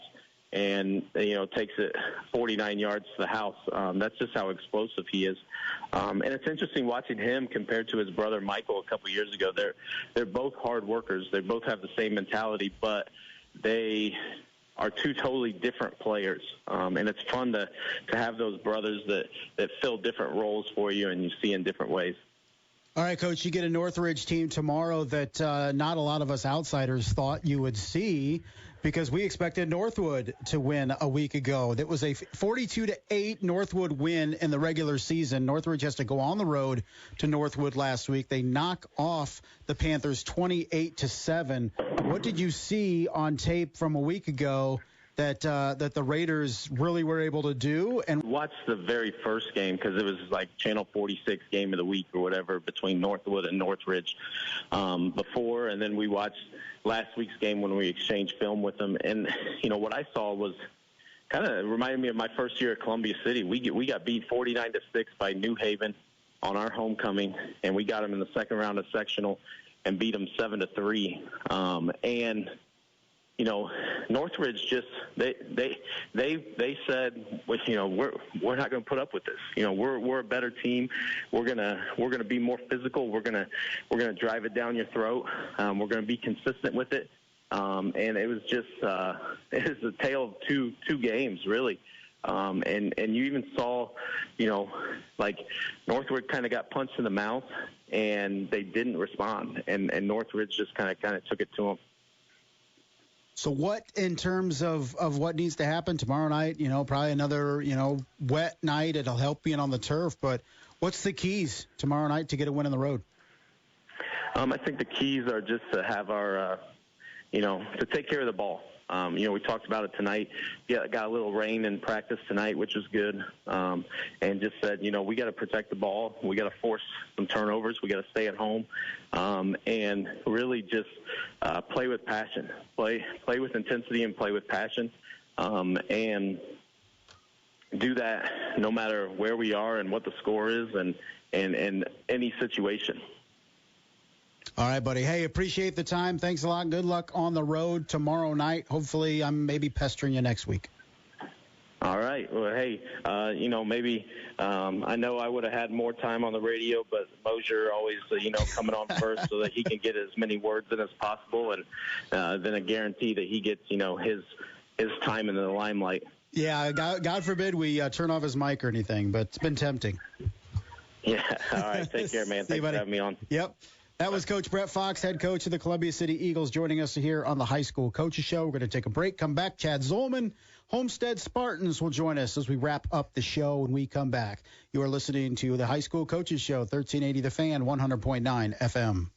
and, takes it 49 yards to the house. That's just how explosive he is. And it's interesting watching him compared to his brother Michael a couple years ago. They're both hard workers. They both have the same mentality, but they are two totally different players. And it's fun to have those brothers that fill different roles for you and you see in different ways. All right, Coach, you get a Northridge team tomorrow that not a lot of us outsiders thought you would see, because we expected Northwood to win a week ago. That was a 42-8 Northwood win in the regular season. Northridge has to go on the road to Northwood last week. They knock off the Panthers 28-7. What did you see on tape from a week ago that the Raiders really were able to do? And watch the very first game, because it was like Channel 46 game of the week or whatever between Northwood and Northridge before, and then we watched last week's game when we exchanged film with them. And what I saw was kind of reminded me of my first year at Columbia City. We got beat 49-6 by New Haven on our homecoming, and we got them in the second round of sectional and beat them 7-3. And Northridge just they said, we're not going to put up with this. We're a better team. We're gonna be more physical. We're gonna drive it down your throat. We're gonna be consistent with it. And it was just it is a tale of two games really. And you even saw, like Northwood kind of got punched in the mouth and they didn't respond, and Northridge just kind of took it to them. So what, in terms of what needs to happen tomorrow night, probably another, wet night. It'll help being on the turf. But what's the keys tomorrow night to get a win on the road? I think the keys are just to have our, to take care of the ball. We talked about it tonight. Got a little rain in practice tonight, which was good. And just said, we got to protect the ball. We got to force some turnovers. We got to stay at home. And really just play with passion. Play with intensity and play with passion. And do that no matter where we are and what the score is and any situation. All right, buddy. Hey, appreciate the time. Thanks a lot. Good luck on the road tomorrow night. Hopefully I'm maybe pestering you next week. All right. Well, hey, maybe I know I would have had more time on the radio, but Moser always, coming on first so that he can get as many words in as possible, and then a guarantee that he gets, his time in the limelight. Yeah, God forbid we turn off his mic or anything, but it's been tempting. Yeah. All right. Take care, man. Thanks for having me on. Yep. That was Coach Brett Fox, head coach of the Columbia City Eagles, joining us here on the High School Coaches Show. We're going to take a break, come back. Chad Zolman, Homestead Spartans, will join us as we wrap up the show when we come back. You are listening to the High School Coaches Show, 1380 The Fan, 100.9 FM.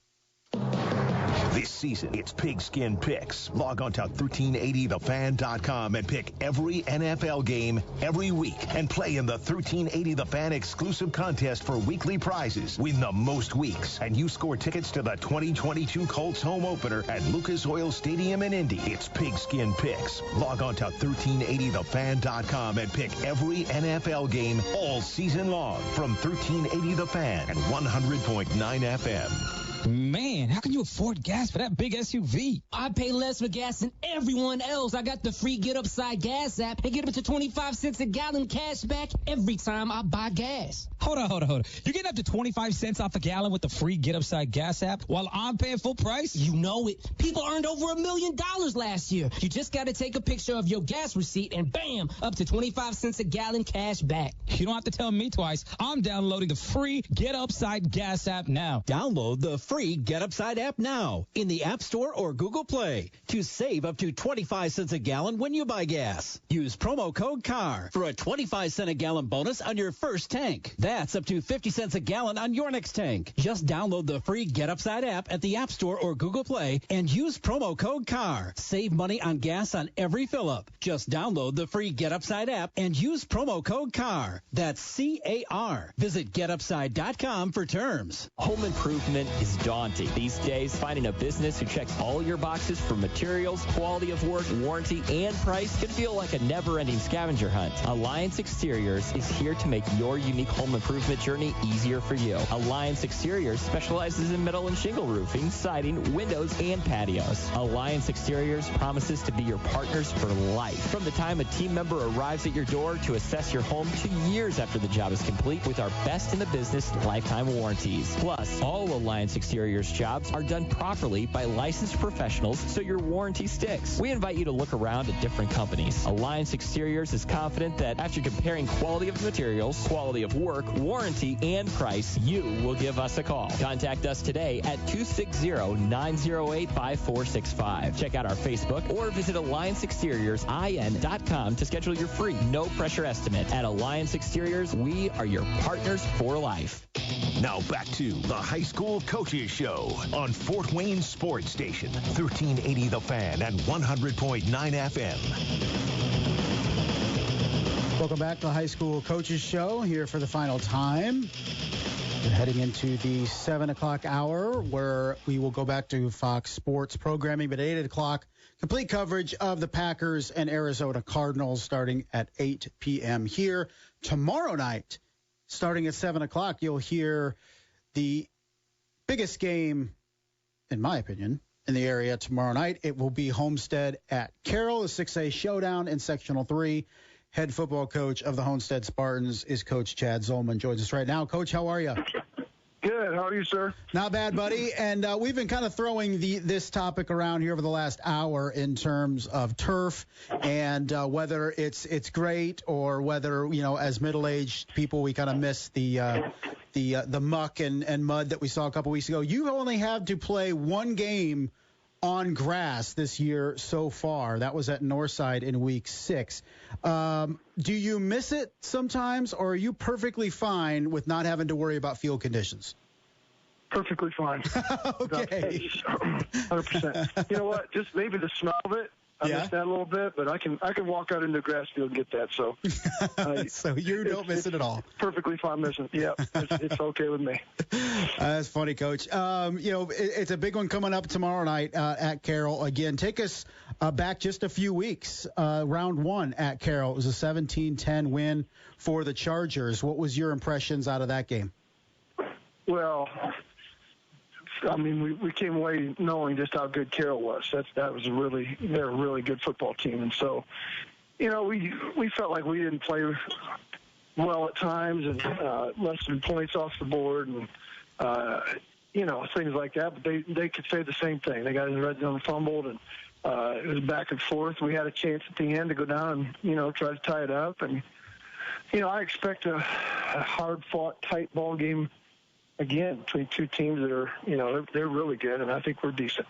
This season, it's Pigskin Picks. Log on to 1380thefan.com and pick every NFL game every week and play in the 1380 The Fan exclusive contest for weekly prizes. Win the most weeks, and you score tickets to the 2022 Colts home opener at Lucas Oil Stadium in Indy. It's Pigskin Picks. Log on to 1380thefan.com and pick every NFL game all season long from 1380 The Fan and 100.9 FM. Man, how can you afford gas for that big SUV? I pay less for gas than everyone else. I got the free Get Upside Gas app and get up to 25 cents a gallon cash back every time I buy gas. Hold on. You're getting up to 25 cents off a gallon with the free Get Upside Gas app while I'm paying full price? You know it. People earned over $1 million last year. You just got to take a picture of your gas receipt and bam, up to 25 cents a gallon cash back. You don't have to tell me twice. I'm downloading the free Get Upside Gas app now. Download the free Get Upside app now in the App Store or Google Play to save up to 25 cents a gallon when you buy gas. Use promo code CAR for a 25 cent a gallon bonus on your first tank. That's up to 50 cents a gallon on your next tank. Just download the free Get Upside app at the App Store or Google Play and use promo code CAR. Save money on gas on every fill-up. Just download the free Get Upside app and use promo code CAR. That's CAR. Visit GetUpside.com for terms. Home improvement is daunting. These days, finding a business who checks all your boxes for materials, quality of work, warranty, and price can feel like a never-ending scavenger hunt. Alliance Exteriors is here to make your unique home improvement journey easier for you. Alliance Exteriors specializes in metal and shingle roofing, siding, windows, and patios. Alliance Exteriors promises to be your partners for life. From the time a team member arrives at your door to assess your home to years after the job is complete with our best in the business lifetime warranties. Plus, all Alliance Exteriors jobs are done properly by licensed professionals so your warranty sticks. We invite you to look around at different companies. Alliance Exteriors is confident that after comparing quality of materials, quality of work, warranty, and price, you will give us a call. Contact us today at 260-908-5465. Check out our Facebook or visit AllianceExteriorsIN.com to schedule your free, no-pressure estimate. At Alliance Exteriors, we are your partners for life. Now back to the High School Coaches Show on Fort Wayne Sports Station, 1380 The Fan and 100.9 FM. Welcome back to the High School Coaches Show, here for the final time. We're heading into the 7 o'clock hour, where we will go back to Fox Sports programming. But at 8 o'clock, complete coverage of the Packers and Arizona Cardinals starting at 8 p.m. here. Tomorrow night, starting at 7 o'clock, you'll hear the biggest game, in my opinion, in the area tomorrow night. It will be Homestead at Carroll, a 6A showdown in Sectional 3. Head football coach of the Homestead Spartans is Coach Chad Zolman. Joins us right now. Coach, how are you? Good. How are you, sir? Not bad, buddy. And we've been kind of throwing this topic around here over the last hour in terms of turf and whether it's great or whether, you know, as middle-aged people, we kind of miss the muck and mud that we saw a couple weeks ago. You only had to play one game on grass this year so far. That was at Northside in week 6. Do you miss it sometimes, or are you perfectly fine with not having to worry about field conditions? Perfectly fine. Okay. 100%. You know what? Just maybe the smell of it. I miss that a little bit, but I can walk out into the grass field and get that. So, so you don't miss it at all. Perfectly fine missing. Yeah, it's okay with me. That's funny, Coach. You know, it's a big one coming up tomorrow night at Carroll. Again, take us back just a few weeks. Round 1 at Carroll, it was a 17-10 win for the Chargers. What was your impressions out of that game? Well, I mean, we came away knowing just how good Carroll was. They're a really good football team. And so, you know, we felt like we didn't play well at times and left some points off the board and, you know, things like that. But they could say the same thing. They got in the red zone, fumbled, and it was back and forth. We had a chance at the end to go down and, you know, try to tie it up. And, you know, I expect a hard-fought, tight ball game again between two teams that are, you know, they're really good, and I think we're decent.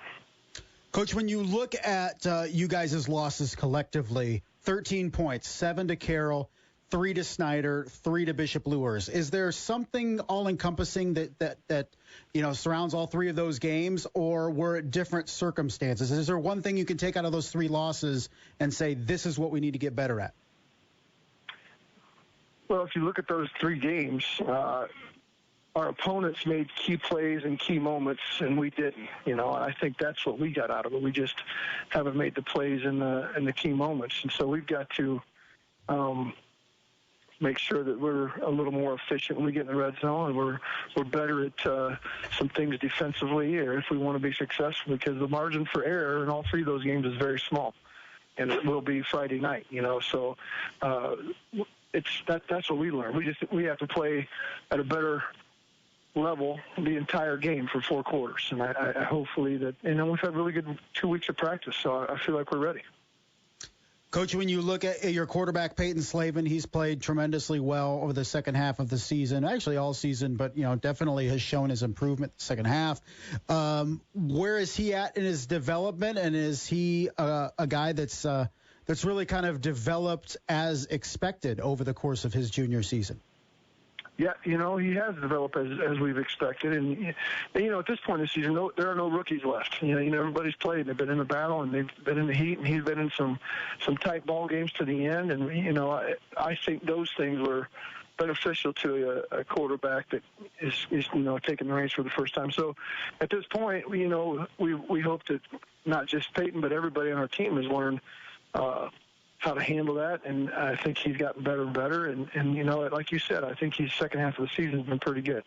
Coach, when you look at you guys' losses collectively, 13 points, 7 to Carroll, 3 to Snyder, 3 to Bishop Luers. Is there something all-encompassing that you know, surrounds all 3 of those games, or were it different circumstances? Is there one thing you can take out of those 3 losses and say, this is what we need to get better at? Well, if you look at those 3 games, our opponents made key plays and key moments, and we didn't. You know, I think that's what we got out of it. We just haven't made the plays in the key moments, and so we've got to make sure that we're a little more efficient when we get in the red zone, and we're better at some things defensively, or if we want to be successful, because the margin for error in all 3 of those games is very small, and it will be Friday night. You know, so that's what we learned. We have to play at a better level the entire game for 4 quarters, and I hopefully that, you know, we've had really good 2 weeks of practice, so I feel like we're ready. Coach, when you look at your quarterback, Peyton Slavin, he's played tremendously well over the second half of the season, actually all season, but, you know, definitely has shown his improvement the second half. Where is he at in his development, and is he a guy that's really kind of developed as expected over the course of his junior season? Yeah, you know, he has developed as we've expected. And, you know, at this point in the season, there are no rookies left. You know, everybody's played. They've been in the battle, and they've been in the heat, and he's been in some tight ball games to the end. And, you know, I think those things were beneficial to a quarterback that is taking the reins for the first time. So at this point, we hope that not just Peyton but everybody on our team has learned how to handle that, and I think he's gotten better and better. And like you said, I think his second half of the season has been pretty good.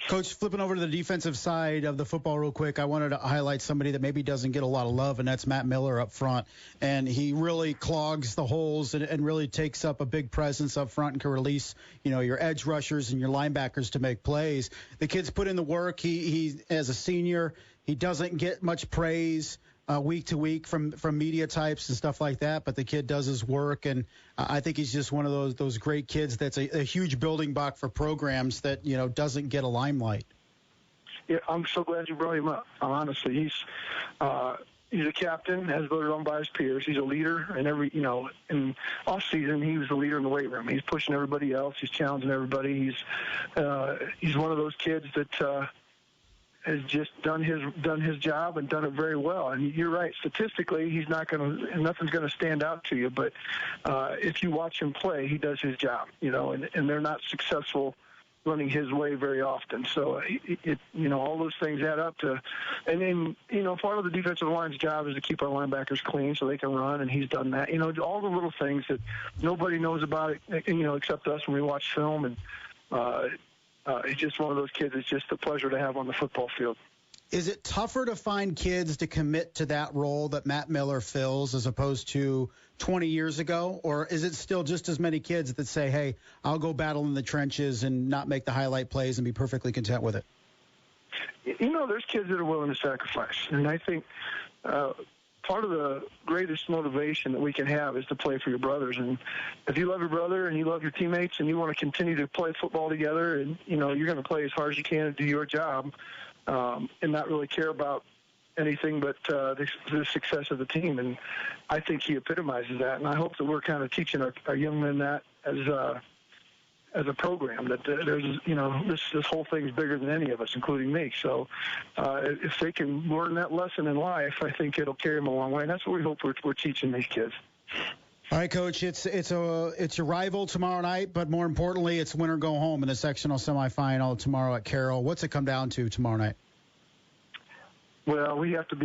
Coach, flipping over to the defensive side of the football real quick, I wanted to highlight somebody that maybe doesn't get a lot of love, and that's Matt Miller up front. And he really clogs the holes and really takes up a big presence up front and can release, your edge rushers and your linebackers to make plays. The kid's put in the work. He as a senior, he doesn't get much praise week to week from media types and stuff like that, but the kid does his work, and I think he's just one of those great kids that's a huge building block for programs that doesn't get a limelight. Yeah, I'm so glad you brought him up. Honestly, he's a captain, as voted on by his peers. He's a leader, and in off season he was the leader in the weight room. He's pushing everybody else. He's challenging everybody. He's one of those kids that has just done his job and done it very well. And you're right, statistically, nothing's going to stand out to you. But if you watch him play, he does his job, and they're not successful running his way very often. So all those things add up to, and then part of the defensive line's job is to keep our linebackers clean so they can run, and he's done that. All the little things that nobody knows about it, except us when we watch film. And he's just one of those kids. It's just a pleasure to have on the football field. Is it tougher to find kids to commit to that role that Matt Miller fills as opposed to 20 years ago? Or is it still just as many kids that say, hey, I'll go battle in the trenches and not make the highlight plays and be perfectly content with it? There's kids that are willing to sacrifice. And I think part of the greatest motivation that we can have is to play for your brothers. And if you love your brother and you love your teammates and you want to continue to play football together, and you're going to play as hard as you can and do your job, and not really care about anything but the success of the team. And I think he epitomizes that. And I hope that we're kind of teaching our young men that as a program, that there's this whole thing's bigger than any of us, including me. So if they can learn that lesson in life, I think it'll carry them a long way. And that's what we hope we're teaching these kids. All right, Coach, it's your rival tomorrow night, but more importantly, it's win or go home in the sectional semifinal tomorrow at Carroll. What's it come down to tomorrow night? Well, we have to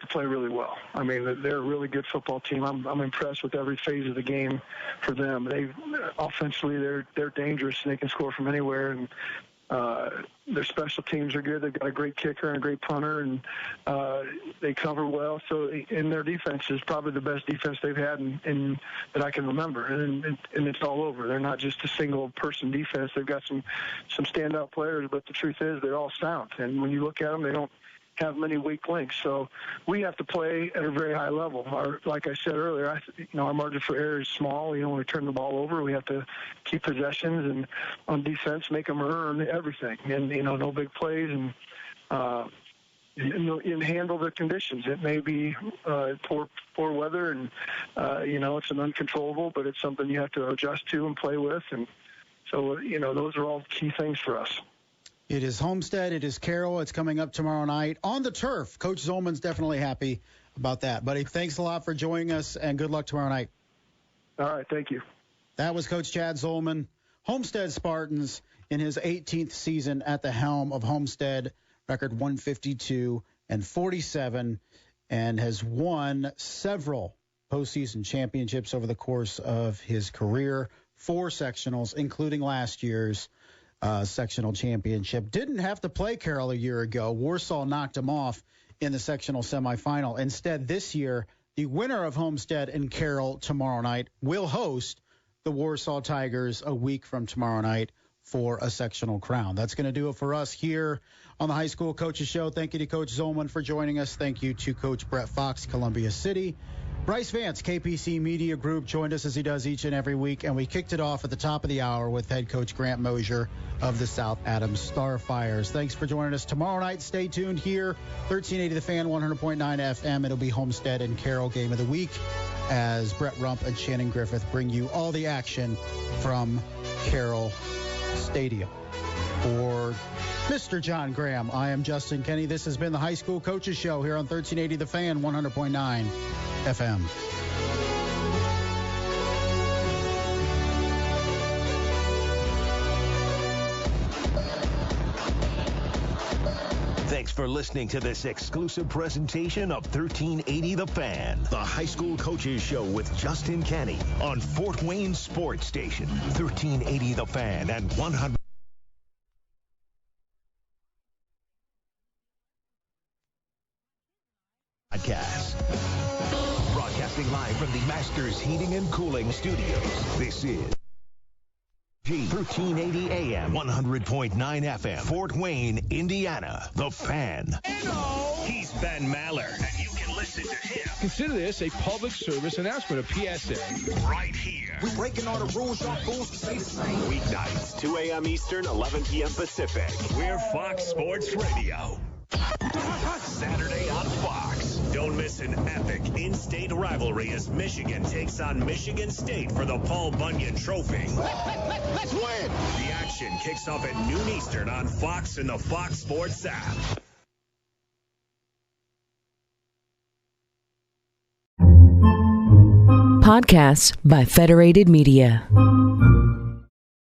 play really well. I mean, they're a really good football team. I'm impressed with every phase of the game for them. Offensively, they're dangerous and they can score from anywhere. And their special teams are good. They've got a great kicker and a great punter, and they cover well. So, in their defense is probably the best defense they've had in that I can remember. And it's all over. They're not just a single person defense. They've got some standout players, but the truth is they're all sound. And when you look at them, they don't have many weak links. So we have to play at a very high level. Like I said earlier, our margin for error is small. When we turn the ball over, we have to keep possessions, and on defense, make them earn everything. And, no big plays, and handle the conditions. It may be poor weather, and, it's an uncontrollable, but it's something you have to adjust to and play with. And so, those are all key things for us. It is Homestead. It is Carroll. It's coming up tomorrow night on the turf. Coach Zolman's definitely happy about that. Buddy, thanks a lot for joining us, and good luck tomorrow night. All right, thank you. That was Coach Chad Zolman. Homestead Spartans in his 18th season at the helm of Homestead, record 152-47, and has won several postseason championships over the course of his career, 4 sectionals, including last year's sectional championship. Didn't have to play Carroll a year ago. Warsaw knocked him off in the sectional semifinal. Instead, this year, the winner of Homestead and Carroll tomorrow night will host the Warsaw Tigers a week from tomorrow night for a sectional crown. That's going to do it for us here on the High School Coaches Show. Thank you to Coach Zolman for joining us. Thank you to Coach Brett Fox, Columbia City. Brice Vance, KPC Media Group, joined us as he does each and every week, and we kicked it off at the top of the hour with head coach Grant Moser of the South Adams Starfires. Thanks for joining us tomorrow night. Stay tuned here, 1380 The Fan, 100.9 FM. It'll be Homestead and Carroll Game of the Week as Brett Rump and Shannon Griffith bring you all the action from Carroll Stadium. For Mr. John Graham, I am Justin Kenny. This has been the High School Coaches Show here on 1380 The Fan, 100.9 FM. Thanks for listening to this exclusive presentation of 1380 The Fan, the high school coaches show with Justin Kenny on Fort Wayne Sports Station, 1380 The Fan and 100. Podcast. Broadcasting live from the Masters Heating and Cooling Studios. This is 1380 AM, 100.9 FM, Fort Wayne, Indiana. The Fan. He's Ben Maller, and you can listen to him. Consider this a public service announcement, a PSA. Right here. We're breaking all the rules, y'all fools stay the same. Weeknights, 2 a.m. Eastern, 11 p.m. Pacific. We're Fox Sports Radio. Saturday on Fox. Don't miss an epic in-state rivalry as Michigan takes on Michigan State for the Paul Bunyan Trophy. Let's win. The action kicks off at noon Eastern on Fox and the Fox Sports app. Podcasts by Federated Media.